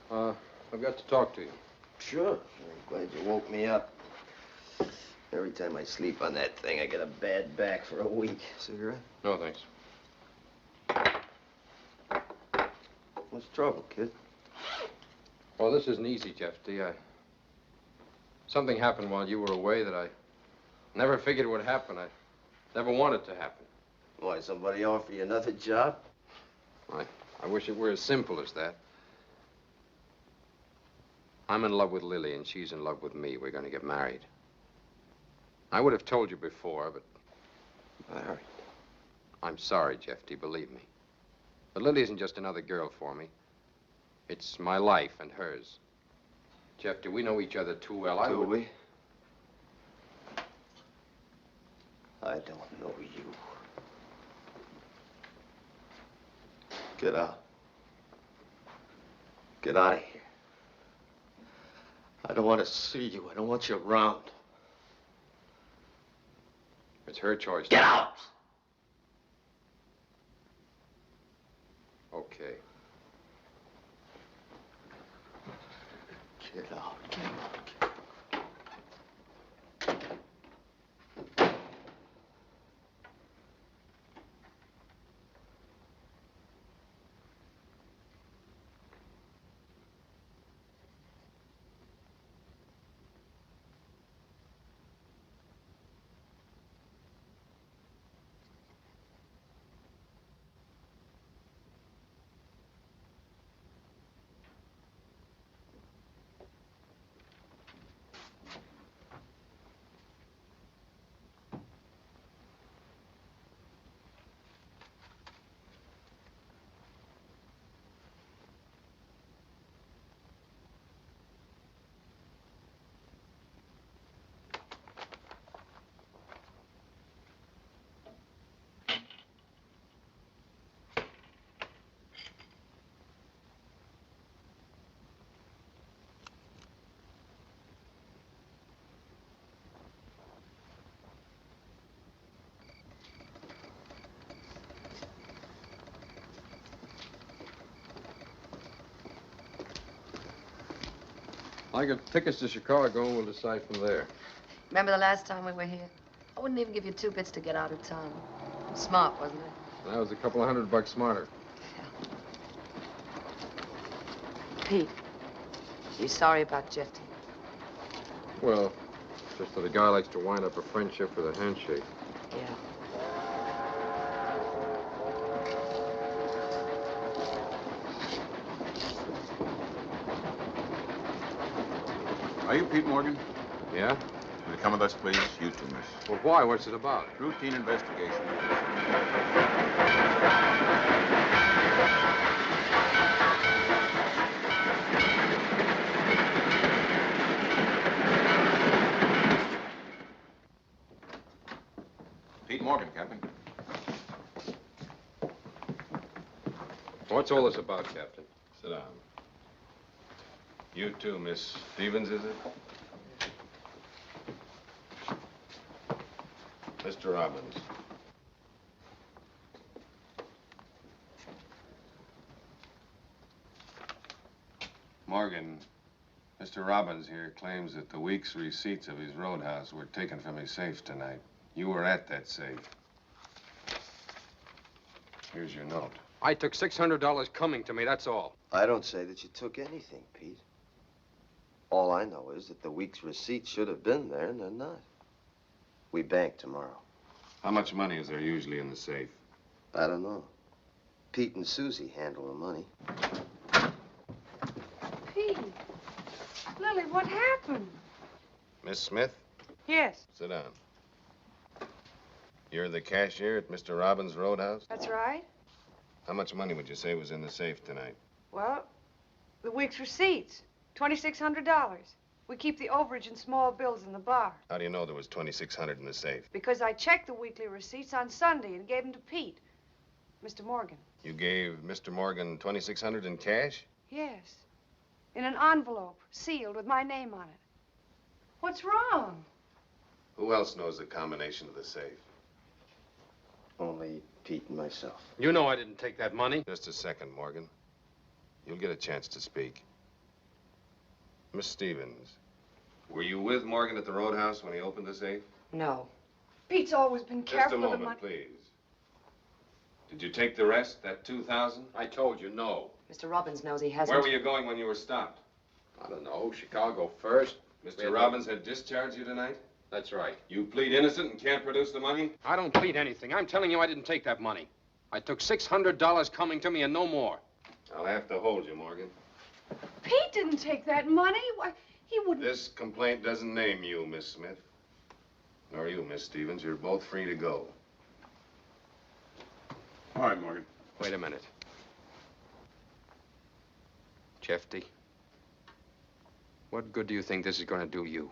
I've got to talk to you. Sure. I'm glad you woke me up. Every time I sleep on that thing, I get a bad back for a week. Cigarette? No, thanks. What's the trouble, kid? Well, this isn't easy, Jeffy. Something happened while you were away that I never figured would happen. I never wanted to happen. Why, somebody offer you another job? I wish it were as simple as that. I'm in love with Lily, and she's in love with me. We're going to get married. I would have told you before, but... Married? I'm sorry, Jeffy, believe me. But Lily isn't just another girl for me. It's my life and hers. Jeffy, we know each other too well. Do we? I don't know you. Get out. Get out of here. I don't want to see you. I don't want you around. It's her choice. Get out! Okay. Get out. Get out. I get tickets to Chicago and we'll decide from there. Remember the last time we were here? I wouldn't even give you 2 bits to get out of town. Smart, wasn't it? That was a couple of $100 smarter. Pete, you sorry about Jeffy? Well, just that a guy likes to wind up a friendship with a handshake. Yeah. Are you Pete Morgan? Yeah? Will you come with us, please? You too, miss. Well, why? What's it about? Routine investigation. Pete Morgan, Captain. What's all this about, Captain? Sit down. You too, Miss Stevens, is it? Mr. Robbins. Morgan, Mr. Robbins here claims that the week's receipts of his roadhouse were taken from his safe tonight. You were at that safe. Here's your note. I took $600 coming to me, that's all. I don't say that you took anything, Pete. All I know is that the week's receipts should have been there, and they're not. We bank tomorrow. How much money is there usually in the safe? I don't know. Pete and Susie handle the money. Pete, Lily, what happened? Miss Smith, Yes, sit down. You're the cashier at Mr. Robbins' Roadhouse? that's right. How much money would you say was in the safe tonight? Well, the week's receipts, $2,600. We keep the overage in small bills in the bar. How do you know there was $2,600 in the safe? Because I checked the weekly receipts on Sunday and gave them to Pete, Mr. Morgan. You gave Mr. Morgan $2,600 in cash? Yes, in an envelope, sealed with my name on it. What's wrong? Who else knows the combination of the safe? Only Pete and myself. You know I didn't take that money. Just a second, Morgan. You'll get a chance to speak. Miss Stevens, were you with Morgan at the Roadhouse when he opened the safe? No. Pete's always been Just careful a of the moment, money. please. Did you take the rest, that $2,000? I told you, no. Mr. Robbins knows he hasn't. Where were you going when you were stopped? I don't know. Chicago first. Mr. Robbins had discharged you tonight? That's right. You plead innocent and can't produce the money? I don't plead anything. I'm telling you I didn't take that money. I took $600 coming to me and no more. I'll have to hold you, Morgan. Pete didn't take that money. Why, he wouldn't. This complaint doesn't name you, Miss Smith. Nor you, Miss Stevens. You're both free to go. All right, Morgan. Wait a minute. Jeffy, what good do you think this is going to do you?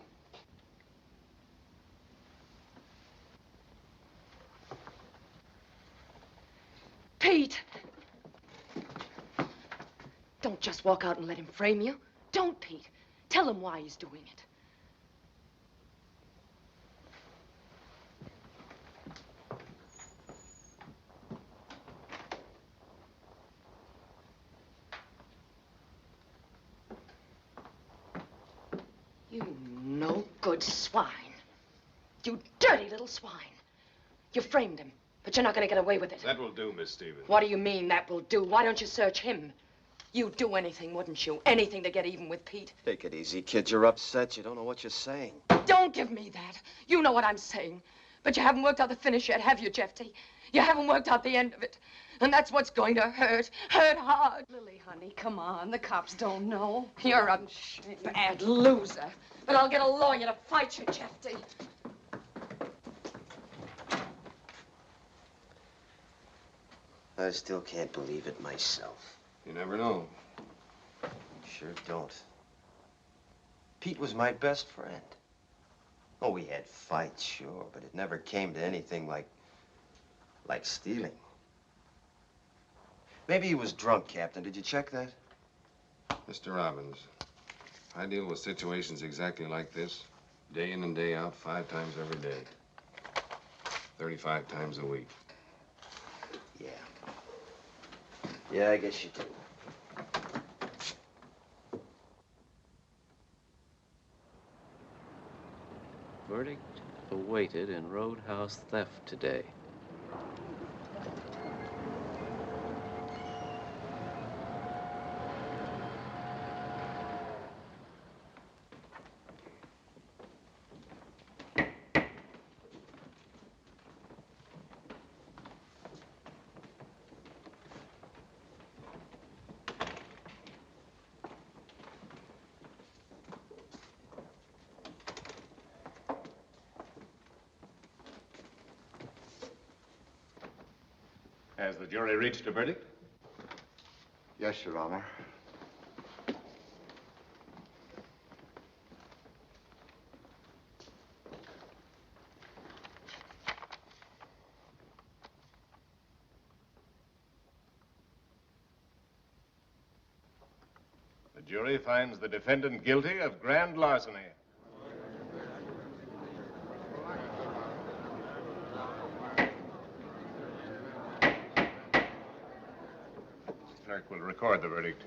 Pete! Don't just walk out and let him frame you. Don't, Pete. Tell him why he's doing it. good swine. You dirty little swine. You framed him, but you're not going to get away with it. That will do, Miss Stevens. What do you mean that will do? Why don't you search him? You'd do anything, wouldn't you? Anything to get even with Pete. Take it easy, kid. You're upset. You don't know what you're saying. Don't give me that. You know what I'm saying. But you haven't worked out the finish yet, have you, Jeffy? You haven't worked out the end of it. And that's what's going to hurt. Hurt hard. Lily, honey, come on. The cops don't know. You're a bad loser. But I'll get a lawyer to fight you, Jeffy. I still can't believe it myself. You never know. Sure don't. Pete was my best friend. Oh, we had fights, sure, but it never came to anything like stealing. Maybe he was drunk, Captain. Did you check that? Mr. Robbins, I deal with situations exactly like this, day in and day out, 5 times every day. 35 times a week. Yeah. Yeah, I guess you do. Verdict awaited in roadhouse theft today. Has the jury reached a verdict? Yes, Your Honor. The jury finds the defendant guilty of grand larceny. Clerk will record the verdict.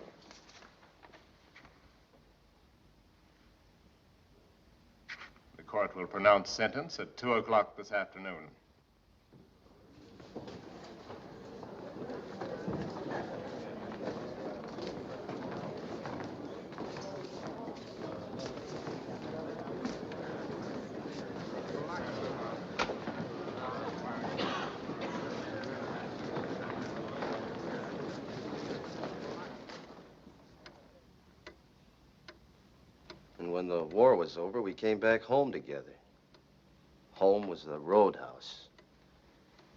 The court will pronounce sentence at 2 o'clock this afternoon. When the war was over, we came back home together. Home was the roadhouse.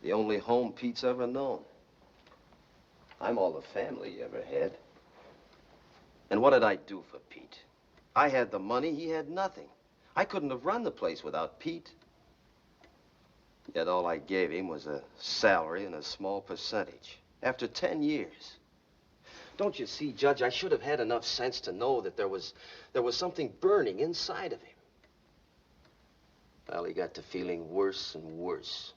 The only home Pete's ever known. I'm all the family he ever had. And what did I do for Pete? I had the money, he had nothing. I couldn't have run the place without Pete. Yet all I gave him was a salary and a small percentage. After 10 years. Don't you see, Judge, I should have had enough sense to know that there was something burning inside of him. Well, he got to feeling worse and worse.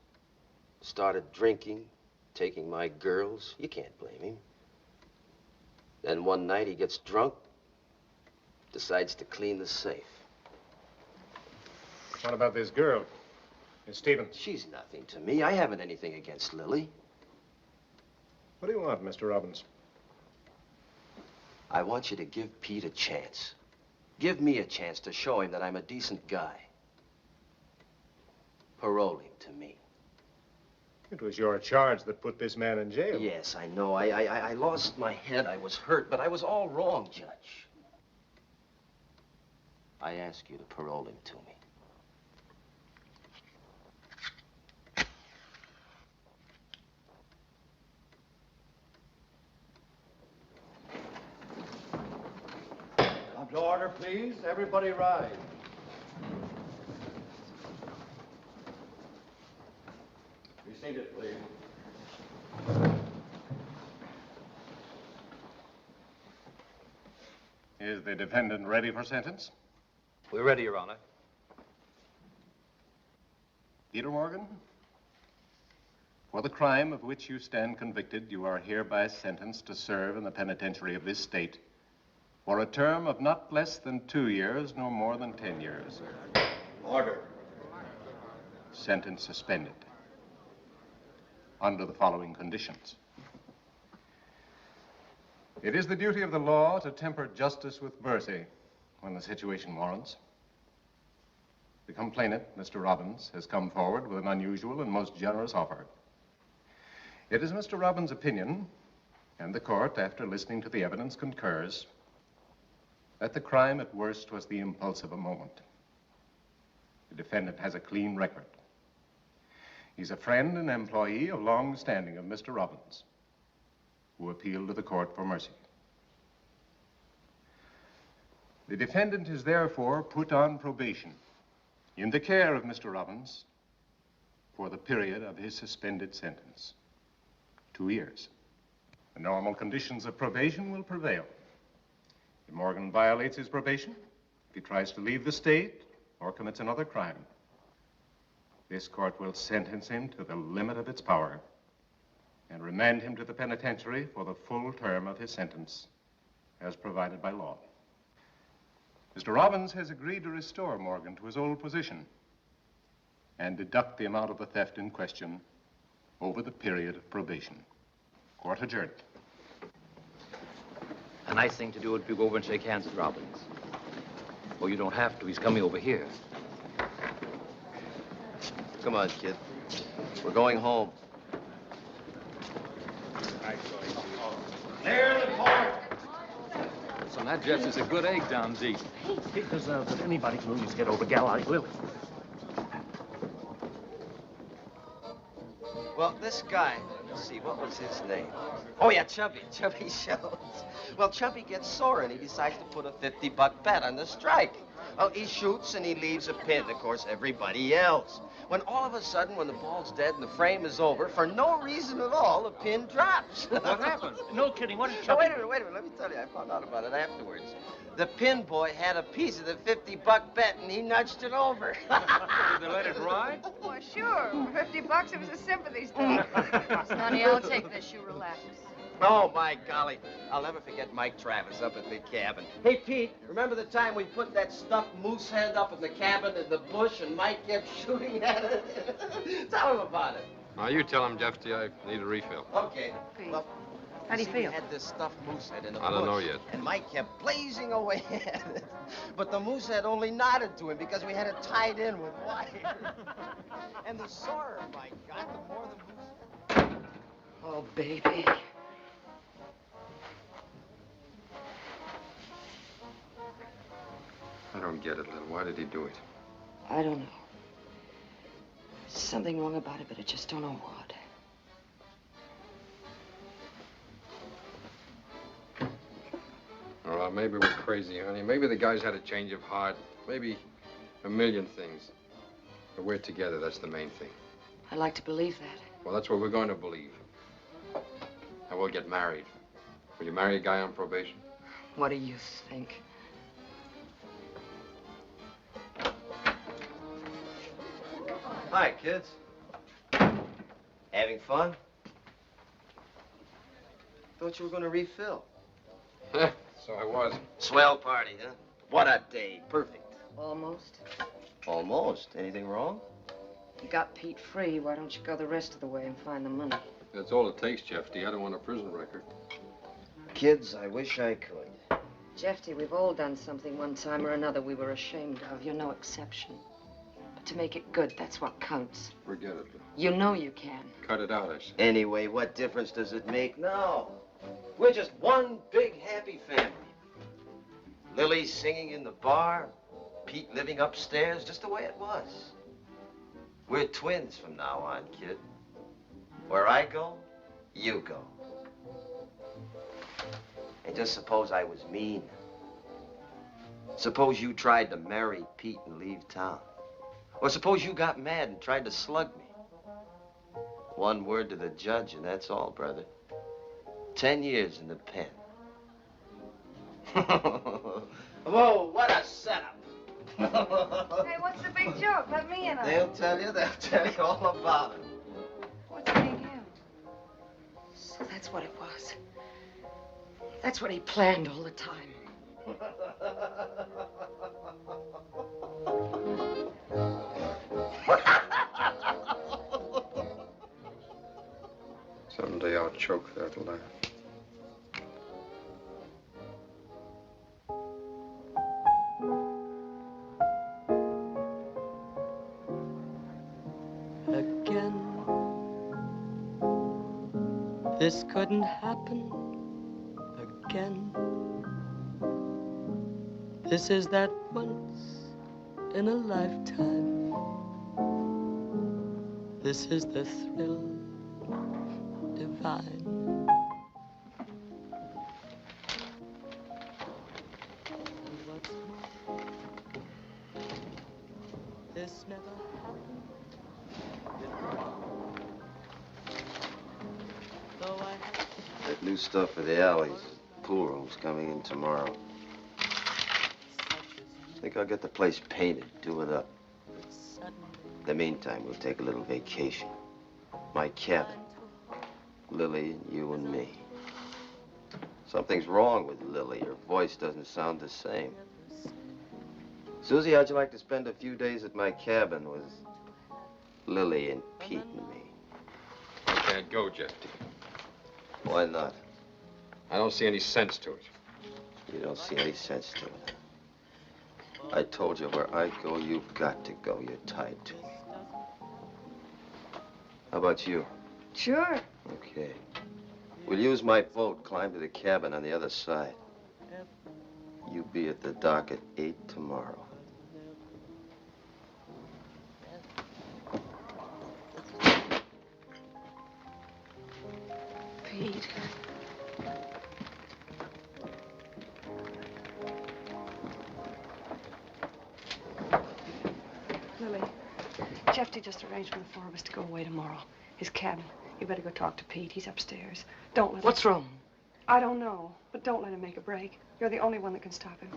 Started drinking, taking my girls. You can't blame him. Then one night he gets drunk, decides to clean the safe. What about this girl, Miss Stevens? She's nothing to me. I haven't anything against Lily. What do you want, Mr. Robbins? I want you to give Pete a chance. Give me a chance to show him that I'm a decent guy. Parole him to me. It was your charge that put this man in jail. Yes, I know. I lost my head. I was hurt, but I was all wrong, Judge. I ask you to parole him to me. To order, please. Everybody rise. Be seated, please. Is the defendant ready for sentence? We're ready, Your Honor. Peter Morgan, for the crime of which you stand convicted, you are hereby sentenced to serve in the penitentiary of this state for a term of not less than 2 years, nor more than 10 years. Order. Sentence suspended. Under the following conditions. It is the duty of the law to temper justice with mercy when the situation warrants. The complainant, Mr. Robbins, has come forward with an unusual and most generous offer. It is Mr. Robbins' opinion, and the court, after listening to the evidence, concurs, that the crime at worst was the impulse of a moment. The defendant has a clean record. He's a friend and employee of long standing of Mr. Robbins, who appealed to the court for mercy. The defendant is therefore put on probation in the care of Mr. Robbins for the period of his suspended sentence, 2 years. The normal conditions of probation will prevail. If Morgan violates his probation, if he tries to leave the state or commits another crime, this court will sentence him to the limit of its power and remand him to the penitentiary for the full term of his sentence as provided by law. Mr. Robbins has agreed to restore Morgan to his old position and deduct the amount of the theft in question over the period of probation. Court adjourned. A nice thing to do would be go over and shake hands with Robbins. Well, you don't have to. He's coming over here. Come on, kid. We're going home. Clear the court. So that Jeff is a good egg, Don Z. He deserves it. Anybody can always get over gal like Lily. Well, this guy, let's see, what was his name? Oh, yeah, Chubby Schultz. Well, Chubby gets sore and he decides to put a $50 bet on the strike. Well, he shoots and he leaves a pin. Of course, everybody yells. When all of a sudden, when the ball's dead and the frame is over, for no reason at all, the pin drops. What happened? No kidding. What did Oh, Chubby wait a minute. Let me tell you. I found out about it afterwards. The pin boy had a piece of the $50 bet and he nudged it over. Did they let it ride? Well, sure. For $50, it was a sympathy stick. Sonny, I'll take this. You relax. Oh, my golly. I'll never forget Mike Travis up at the cabin. Hey, Pete, remember the time we put that stuffed moose head up in the cabin in the bush and Mike kept shooting at it? Tell him about it. Now, you tell him, Jeffy, I need a refill. Okay. Pete, Well, how do you see, feel? We had this stuffed moose head in the bush. I don't know yet. And Mike kept blazing away at it. But the moose head only nodded to him because we had it tied in with wire. And the sorer Mike got, the more the moose... Oh, baby. I don't get it, Lil. Why did he do it? I don't know. There's something wrong about it, but I just don't know what. Well, maybe we're crazy, honey. Maybe the guy's had a change of heart. Maybe a million things. But we're together. That's the main thing. I like to believe that. Well, that's what we're going to believe. And we'll get married. Will you marry a guy on probation? What do you think? Hi, kids. Having fun? Thought you were going to refill. So I was. Swell party, huh? What a day. Perfect. Almost. Almost. Anything wrong? You got Pete free. Why don't you go the rest of the way and find the money? That's all it takes, Jeffy. I don't want a prison record. Kids, I wish I could. Jeffy, we've all done something one time or another we were ashamed of. You're no exception. But to make it good, that's what counts. Forget it, Lil. You know you can. Cut it out, I said. Anyway, what difference does it make now? We're just one big happy family. Lily singing in the bar, Pete living upstairs, just the way it was. We're twins from now on, kid. Where I go, you go. And just suppose I was mean. Suppose you tried to marry Pete and leave town. Or suppose you got mad and tried to slug me. One word to the judge and that's all, brother. 10 years in the pen. Whoa, what a setup. Hey, what's the big joke? Let me in on it. They'll tell you all about it. What's Big M? So that's what it was. That's what he planned all the time. Someday I'll choke that laugh. Again, this couldn't happen again. This is that once in a lifetime. This is the thrill divine. And what's more, this never happened before. Though I had That new stuff for the alleys, pool room's coming in tomorrow. I think I'll get the place painted, do it up. In the meantime, we'll take a little vacation. My cabin. Lily and you and me. Something's wrong with Lily. Her voice doesn't sound the same. Susie, how'd you like to spend a few days at my cabin with Lily and Pete and me? I can't go, Jeffy. Why not? I don't see any sense to it. You don't see any sense to it. I told you where I go, you've got to go. You're tied to me. How about you? Sure. Okay. We'll use my boat, climb to the cabin on the other side. You be at the dock at 8 tomorrow. Pete. Lily, Jeffy just arranged for the four of us to go away tomorrow. His cabin. You better go talk to Pete. He's upstairs. Don't let him... What's wrong? I don't know, but don't let him make a break. You're the only one that can stop him.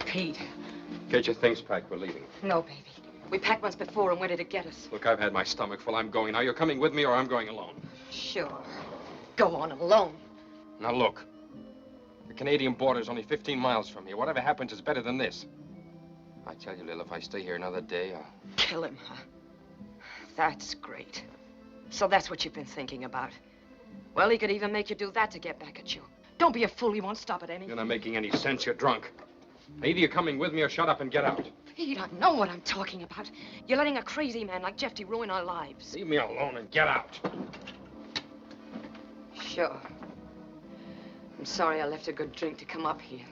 Pete. Get your things packed. We're leaving. No, baby. We packed once before, and where did it get us? Look, I've had my stomach full. I'm going. Now, you're coming with me or I'm going alone. Sure. Go on alone. Now, look. The Canadian border's only 15 miles from here. Whatever happens is better than this. I tell you, Lil, if I stay here another day, I'll... Kill him, huh? That's great. So that's what you've been thinking about. Well, he could even make you do that to get back at you. Don't be a fool. He won't stop at anything. You're not making any sense. You're drunk. Either you're coming with me or shut up and get out. You don't know what I'm talking about. You're letting a crazy man like Jeffy ruin our lives. Leave me alone and get out. Sure. I'm sorry I left a good drink to come up here.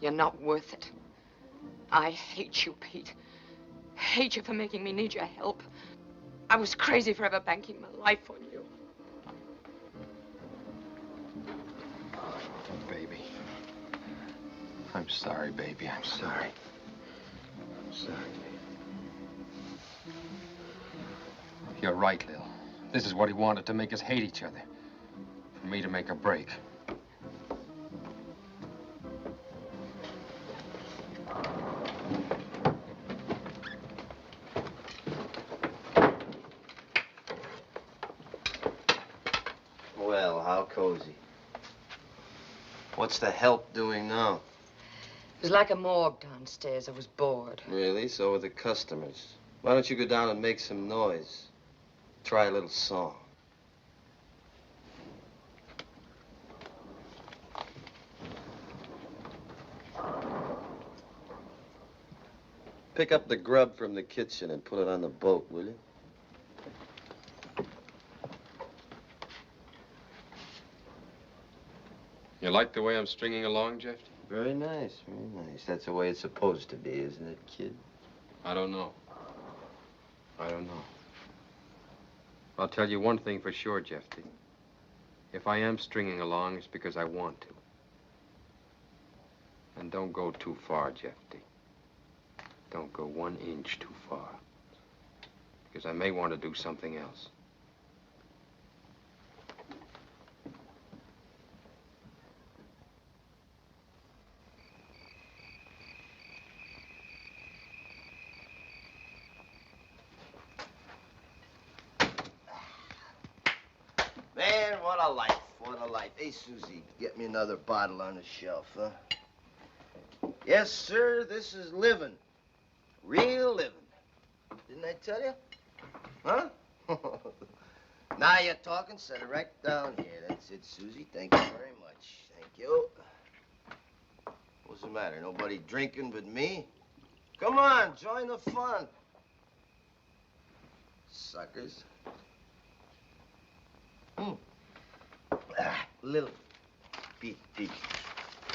You're not worth it. I hate you, Pete. Hate you for making me need your help. I was crazy for ever banking my life on you. Baby. I'm sorry, baby. I'm sorry. I'm sorry, baby. You're right, Lil. This is what he wanted, to make us hate each other. For me to make a break. Well, how cozy. What's the help doing now? It was like a morgue downstairs. I was bored. Really? So are the customers. Why don't you go down and make some noise? Try a little song. Pick up the grub from the kitchen and put it on the boat, will you? You like the way I'm stringing along, Jeff? Very nice, very nice. That's the way it's supposed to be, isn't it, kid? I don't know. I don't know. I'll tell you one thing for sure, Jeffy. If I am stringing along, it's because I want to. And don't go too far, Jeffy. Don't go 1 inch too far. Because I may want to do something else. Man, what a life, what a life. Hey, Susie, get me another bottle on the shelf, huh? Yes, sir, this is living. Real living. Didn't I tell you? Huh? Now you're talking, set it right down here. That's it, Susie. Thank you very much. Thank you. What's the matter? Nobody drinking but me? Come on, join the fun. Suckers. Lily. Pete.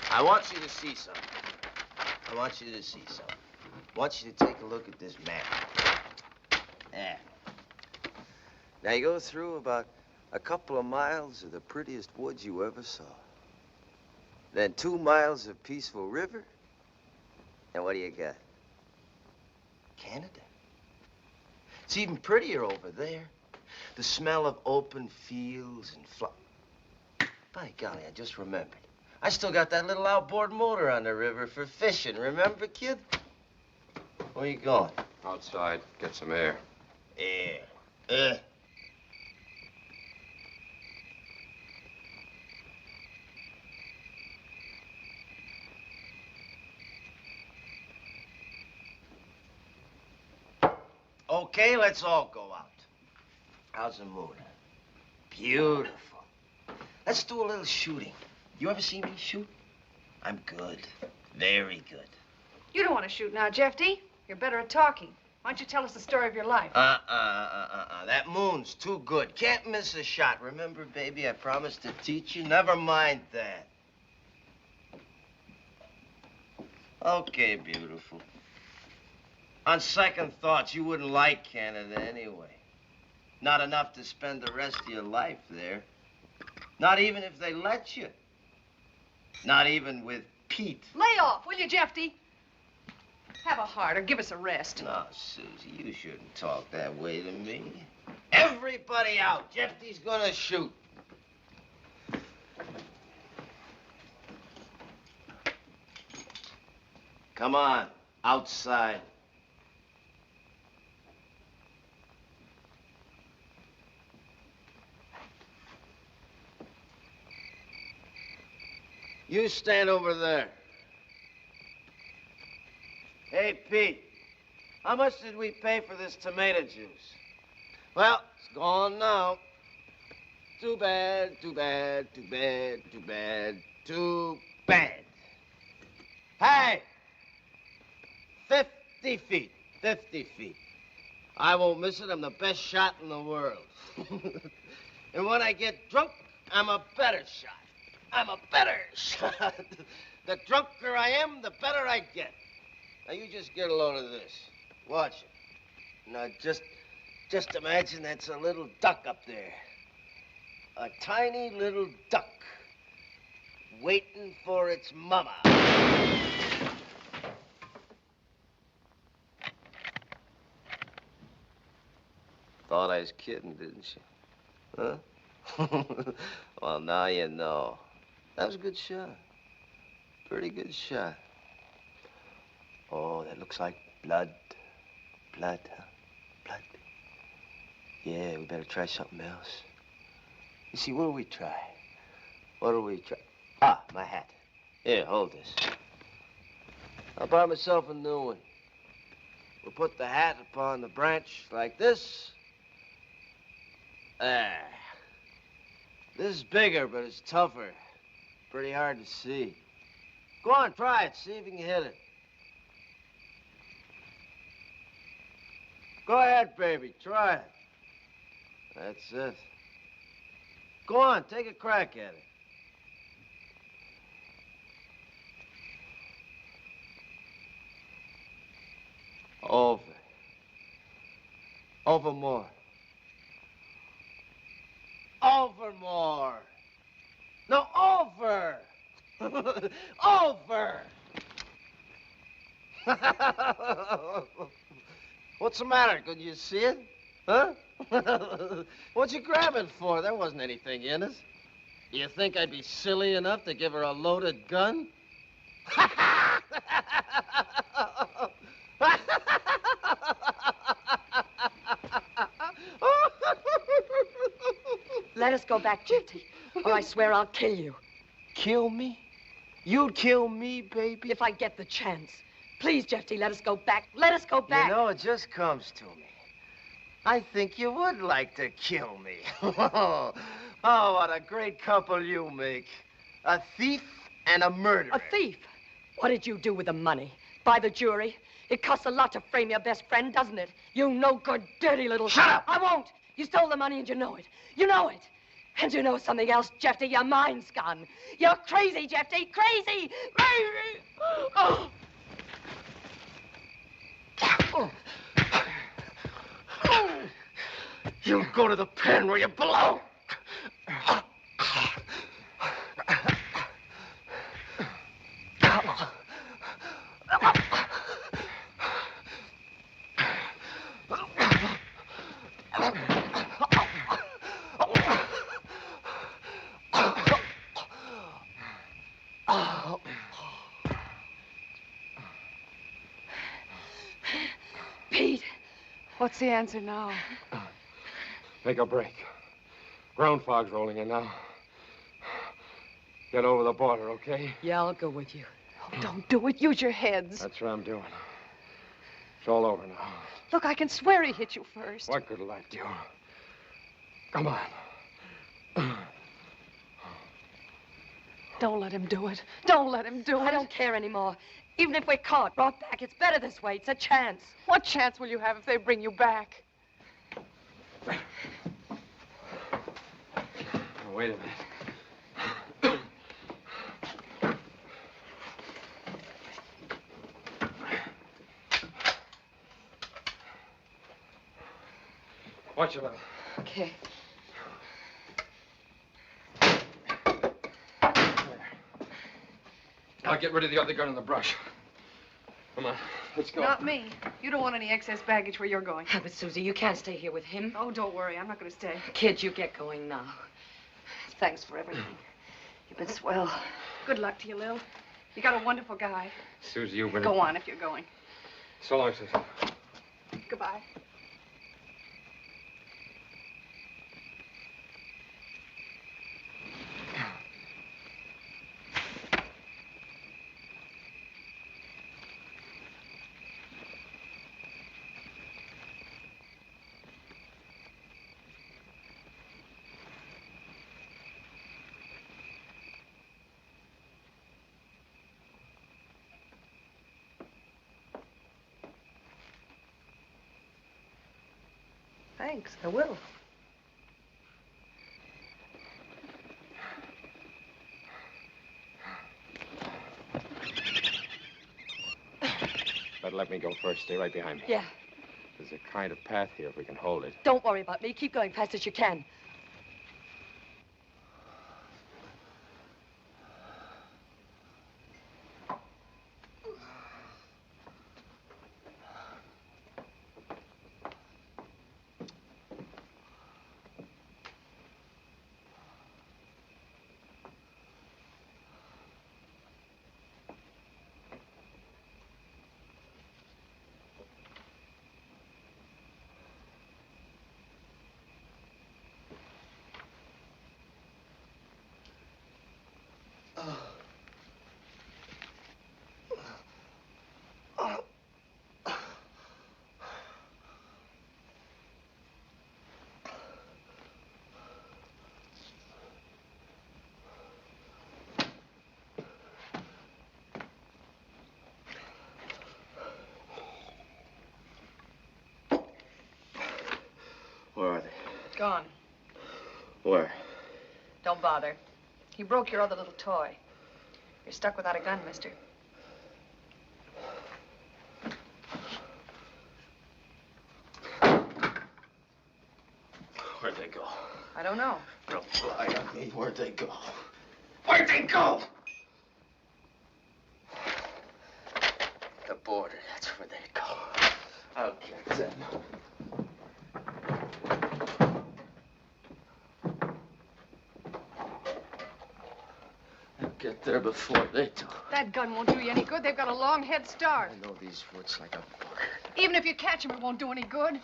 I want you to see something. I want you to take a look at this map. There. Now you go through about a couple of miles of the prettiest woods you ever saw. Then 2 miles of peaceful river. And what do you got? Canada. It's even prettier over there. The smell of open fields and By golly, I just remembered. I still got that little outboard motor on the river for fishing. Remember, kid? Where you going? Outside, get some air. Air. Okay, let's all go out. How's the mood? Beautiful. Let's do a little shooting. You ever see me shoot? I'm good. Very good. You don't want to shoot now, Jeffy. You're better at talking. Why don't you tell us the story of your life? That moon's too good. Can't miss a shot. Remember, baby, I promised to teach you. Never mind that. Okay, beautiful. On second thoughts, you wouldn't like Canada anyway. Not enough to spend the rest of your life there. Not even if they let you. Not even with Pete. Lay off, will you, Jeffy? Have a heart or give us a rest. No, Susie, you shouldn't talk that way to me. Everybody out. Jeffy's gonna shoot. Come on, outside. You stand over there. Hey, Pete, how much did we pay for this tomato juice? Well, it's gone now. Too bad, too bad, too bad, too bad, too bad. Hey! 50 feet, 50 feet. I won't miss it. I'm the best shot in the world. And when I get drunk, I'm a better shot. I'm a better shot. The drunker I am, the better I get. Now, you just get a load of this. Watch it. Now, just imagine that's a little duck up there. A tiny little duck waiting for its mama. Thought I was kidding, didn't you? Huh? Well, now you know. That was a good shot. Pretty good shot. Oh, that looks like blood. Blood, huh? Blood. Yeah, we better try something else. You see, what do we try? What do we try? Ah, my hat. Here, hold this. I bought myself a new one. We'll put the hat upon the branch like this. There. This is bigger, but it's tougher. Pretty hard to see. Go on, try it. See if you can hit it. Go ahead, baby. Try it. That's it. Go on, take a crack at it. Over. Over more. Over more. No, over. Over. What's the matter? Couldn't you see it? Huh? What'd you grab it for? There wasn't anything in it. You think I'd be silly enough to give her a loaded gun? Let us go back, Jeffy, or I swear I'll kill you. Kill me? You'd kill me, baby? If I get the chance. Please, Jeffy, let us go back. Let us go back. You know, it just comes to me. I think you would like to kill me. Oh, what a great couple you make. A thief and a murderer. A thief? What did you do with the money? Buy the jury? It costs a lot to frame your best friend, doesn't it? You no good, dirty little... Shut up! I won't. You stole the money and you know it. You know it. And you know something else, Jeffy. Your mind's gone. You're crazy, Jeffy. Crazy! Crazy! Oh. You go to the pen where you belong. Pete, what's the answer now? Make a break. Ground fog's rolling in now. Get over the border, okay? Yeah, I'll go with you. Oh, don't do it. Use your heads. That's what I'm doing. It's all over now. Look, I can swear he hit you first. What could have liked you? Come on. Don't let him do it. Don't let him do it. I don't care anymore. Even if we're caught, brought back, it's better this way. It's a chance. What chance will you have if they bring you back? Wait a minute. Watch your left. Okay. I'll get rid of the other gun in the brush. Come on, let's go. Not me. You don't want any excess baggage where you're going. But, Susie, you can't stay here with him. Oh, don't worry. I'm not going to stay. Kid, you get going now. Thanks for everything. You've been swell. Good luck to you, Lil. You got a wonderful guy. Susie, you've been... Go on if you're going. So long, Susie. Goodbye. Thanks, I will. Better let me go first. Stay right behind me. Yeah. There's a kind of path here if we can hold it. Don't worry about me. Keep going fast as you can. Where are they? Gone. Where? Don't bother. He broke your other little toy. You're stuck without a gun, mister. Where'd they go? I don't know. Don't lie on me. Where'd they go? Where'd they go? The border, that's where they go. I'll get them. I'll get there before they do. That gun won't do you any good. They've got a long head start. I know these woods like a book. Even if you catch him, it won't do any good.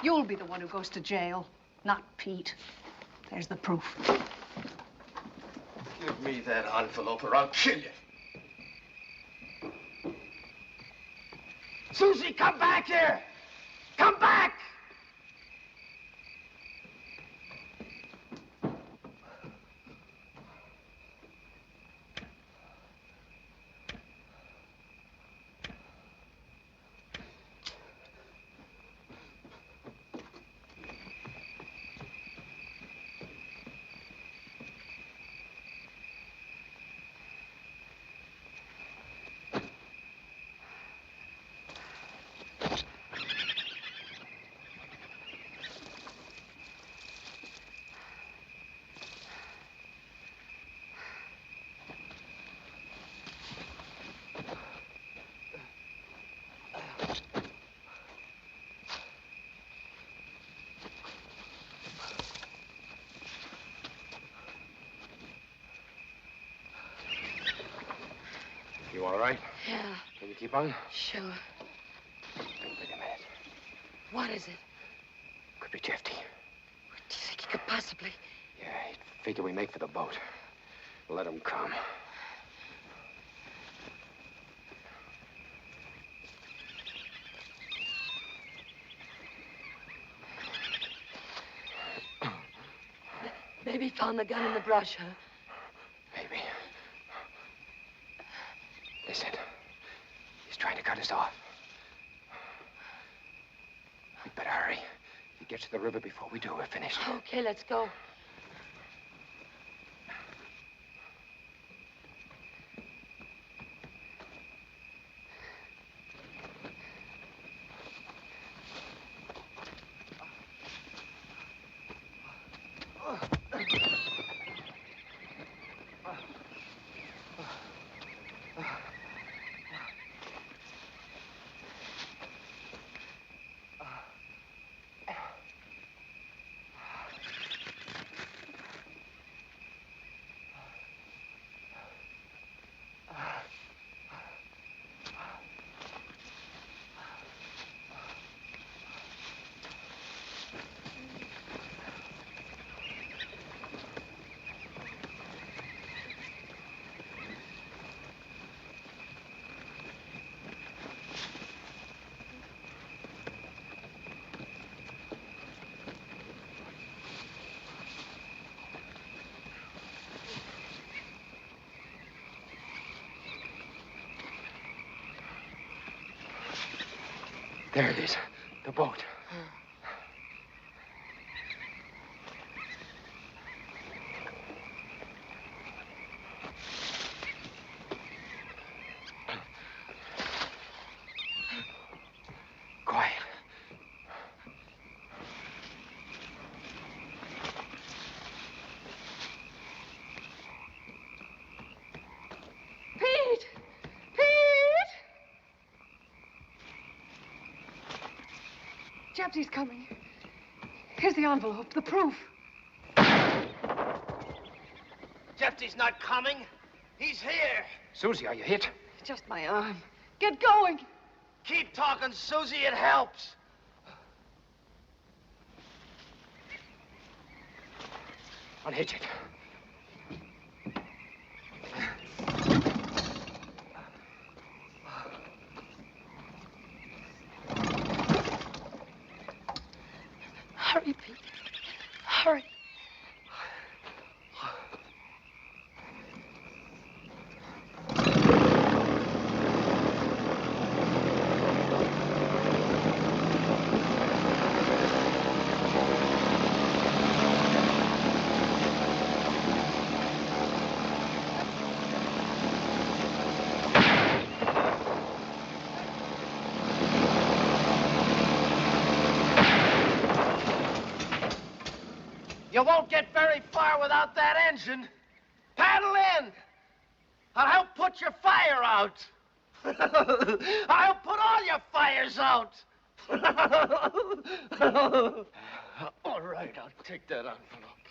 You'll be the one who goes to jail, not Pete. There's the proof. Give me that envelope or I'll kill you. Susie, come back here! Come back! You all right? Yeah, Can you keep on? sure. Wait a minute. What is it? Could be Jeffy. What do you think he could possibly... Yeah, he'd figure we make for the boat. Let him come. Maybe he found the gun in the brush, huh? Maybe. Listen. He's trying to cut us off. We'd better hurry. If he gets to the river before we do, we're finished. Okay, let's go. There it is. The boat. Quiet. Pete! Pete! Jeffy's coming. Here's the envelope, the proof. Jeffy's not coming. He's here. Susie, are you hit? Just my arm. Get going. Keep talking, Susie. It helps. Unhitch it. Hurry, Pete. Hurry. You won't get very far without that engine. Paddle in. I'll help put your fire out. I'll put all your fires out. All right, I'll take that envelope.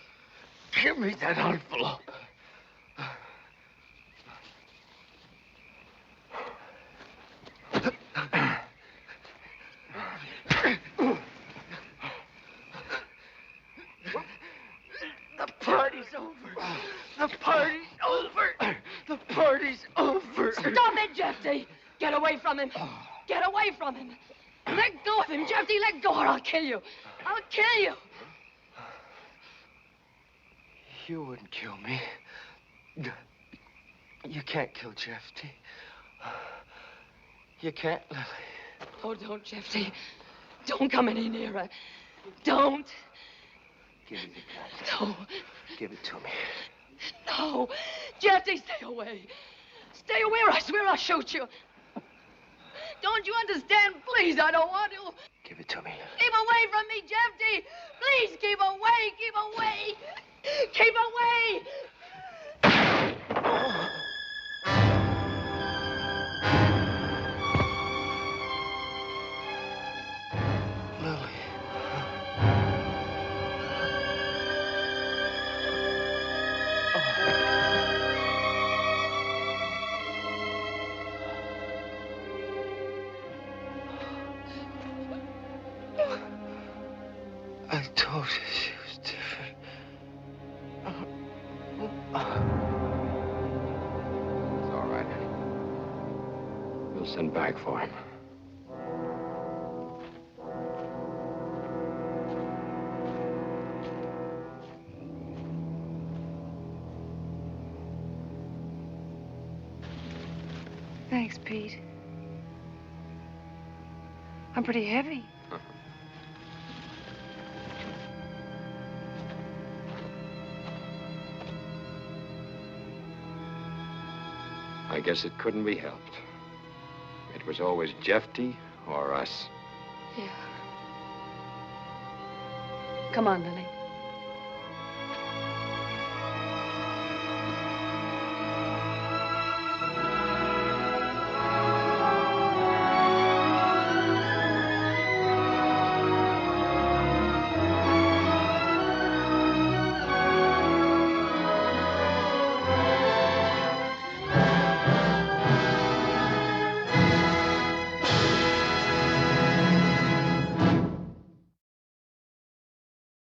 Give me that envelope. party's over. The party's over. The party's over. Stop it, Jeffy! Get away from him. Get away from him. Let go of him, Jeffy. Let go or I'll kill you. I'll kill you. You wouldn't kill me. You can't kill Jeffy. You can't, Lily. Oh, don't, Jeffy. Don't come any nearer. Don't. Give me the gun. No. Give it to me. No. Jeffy, stay away. Stay away or I swear I'll shoot you. Don't you understand? Please, I don't want to. Give it to me. Keep away from me, Jeffy. Please, keep away. Keep away. Keep away. Lily. I told you she was different. It's all right, honey. We'll send back for him. Thanks, Pete. I'm pretty heavy. I guess it couldn't be helped. It was always Jeffy or us. Yeah. Come on, Lily.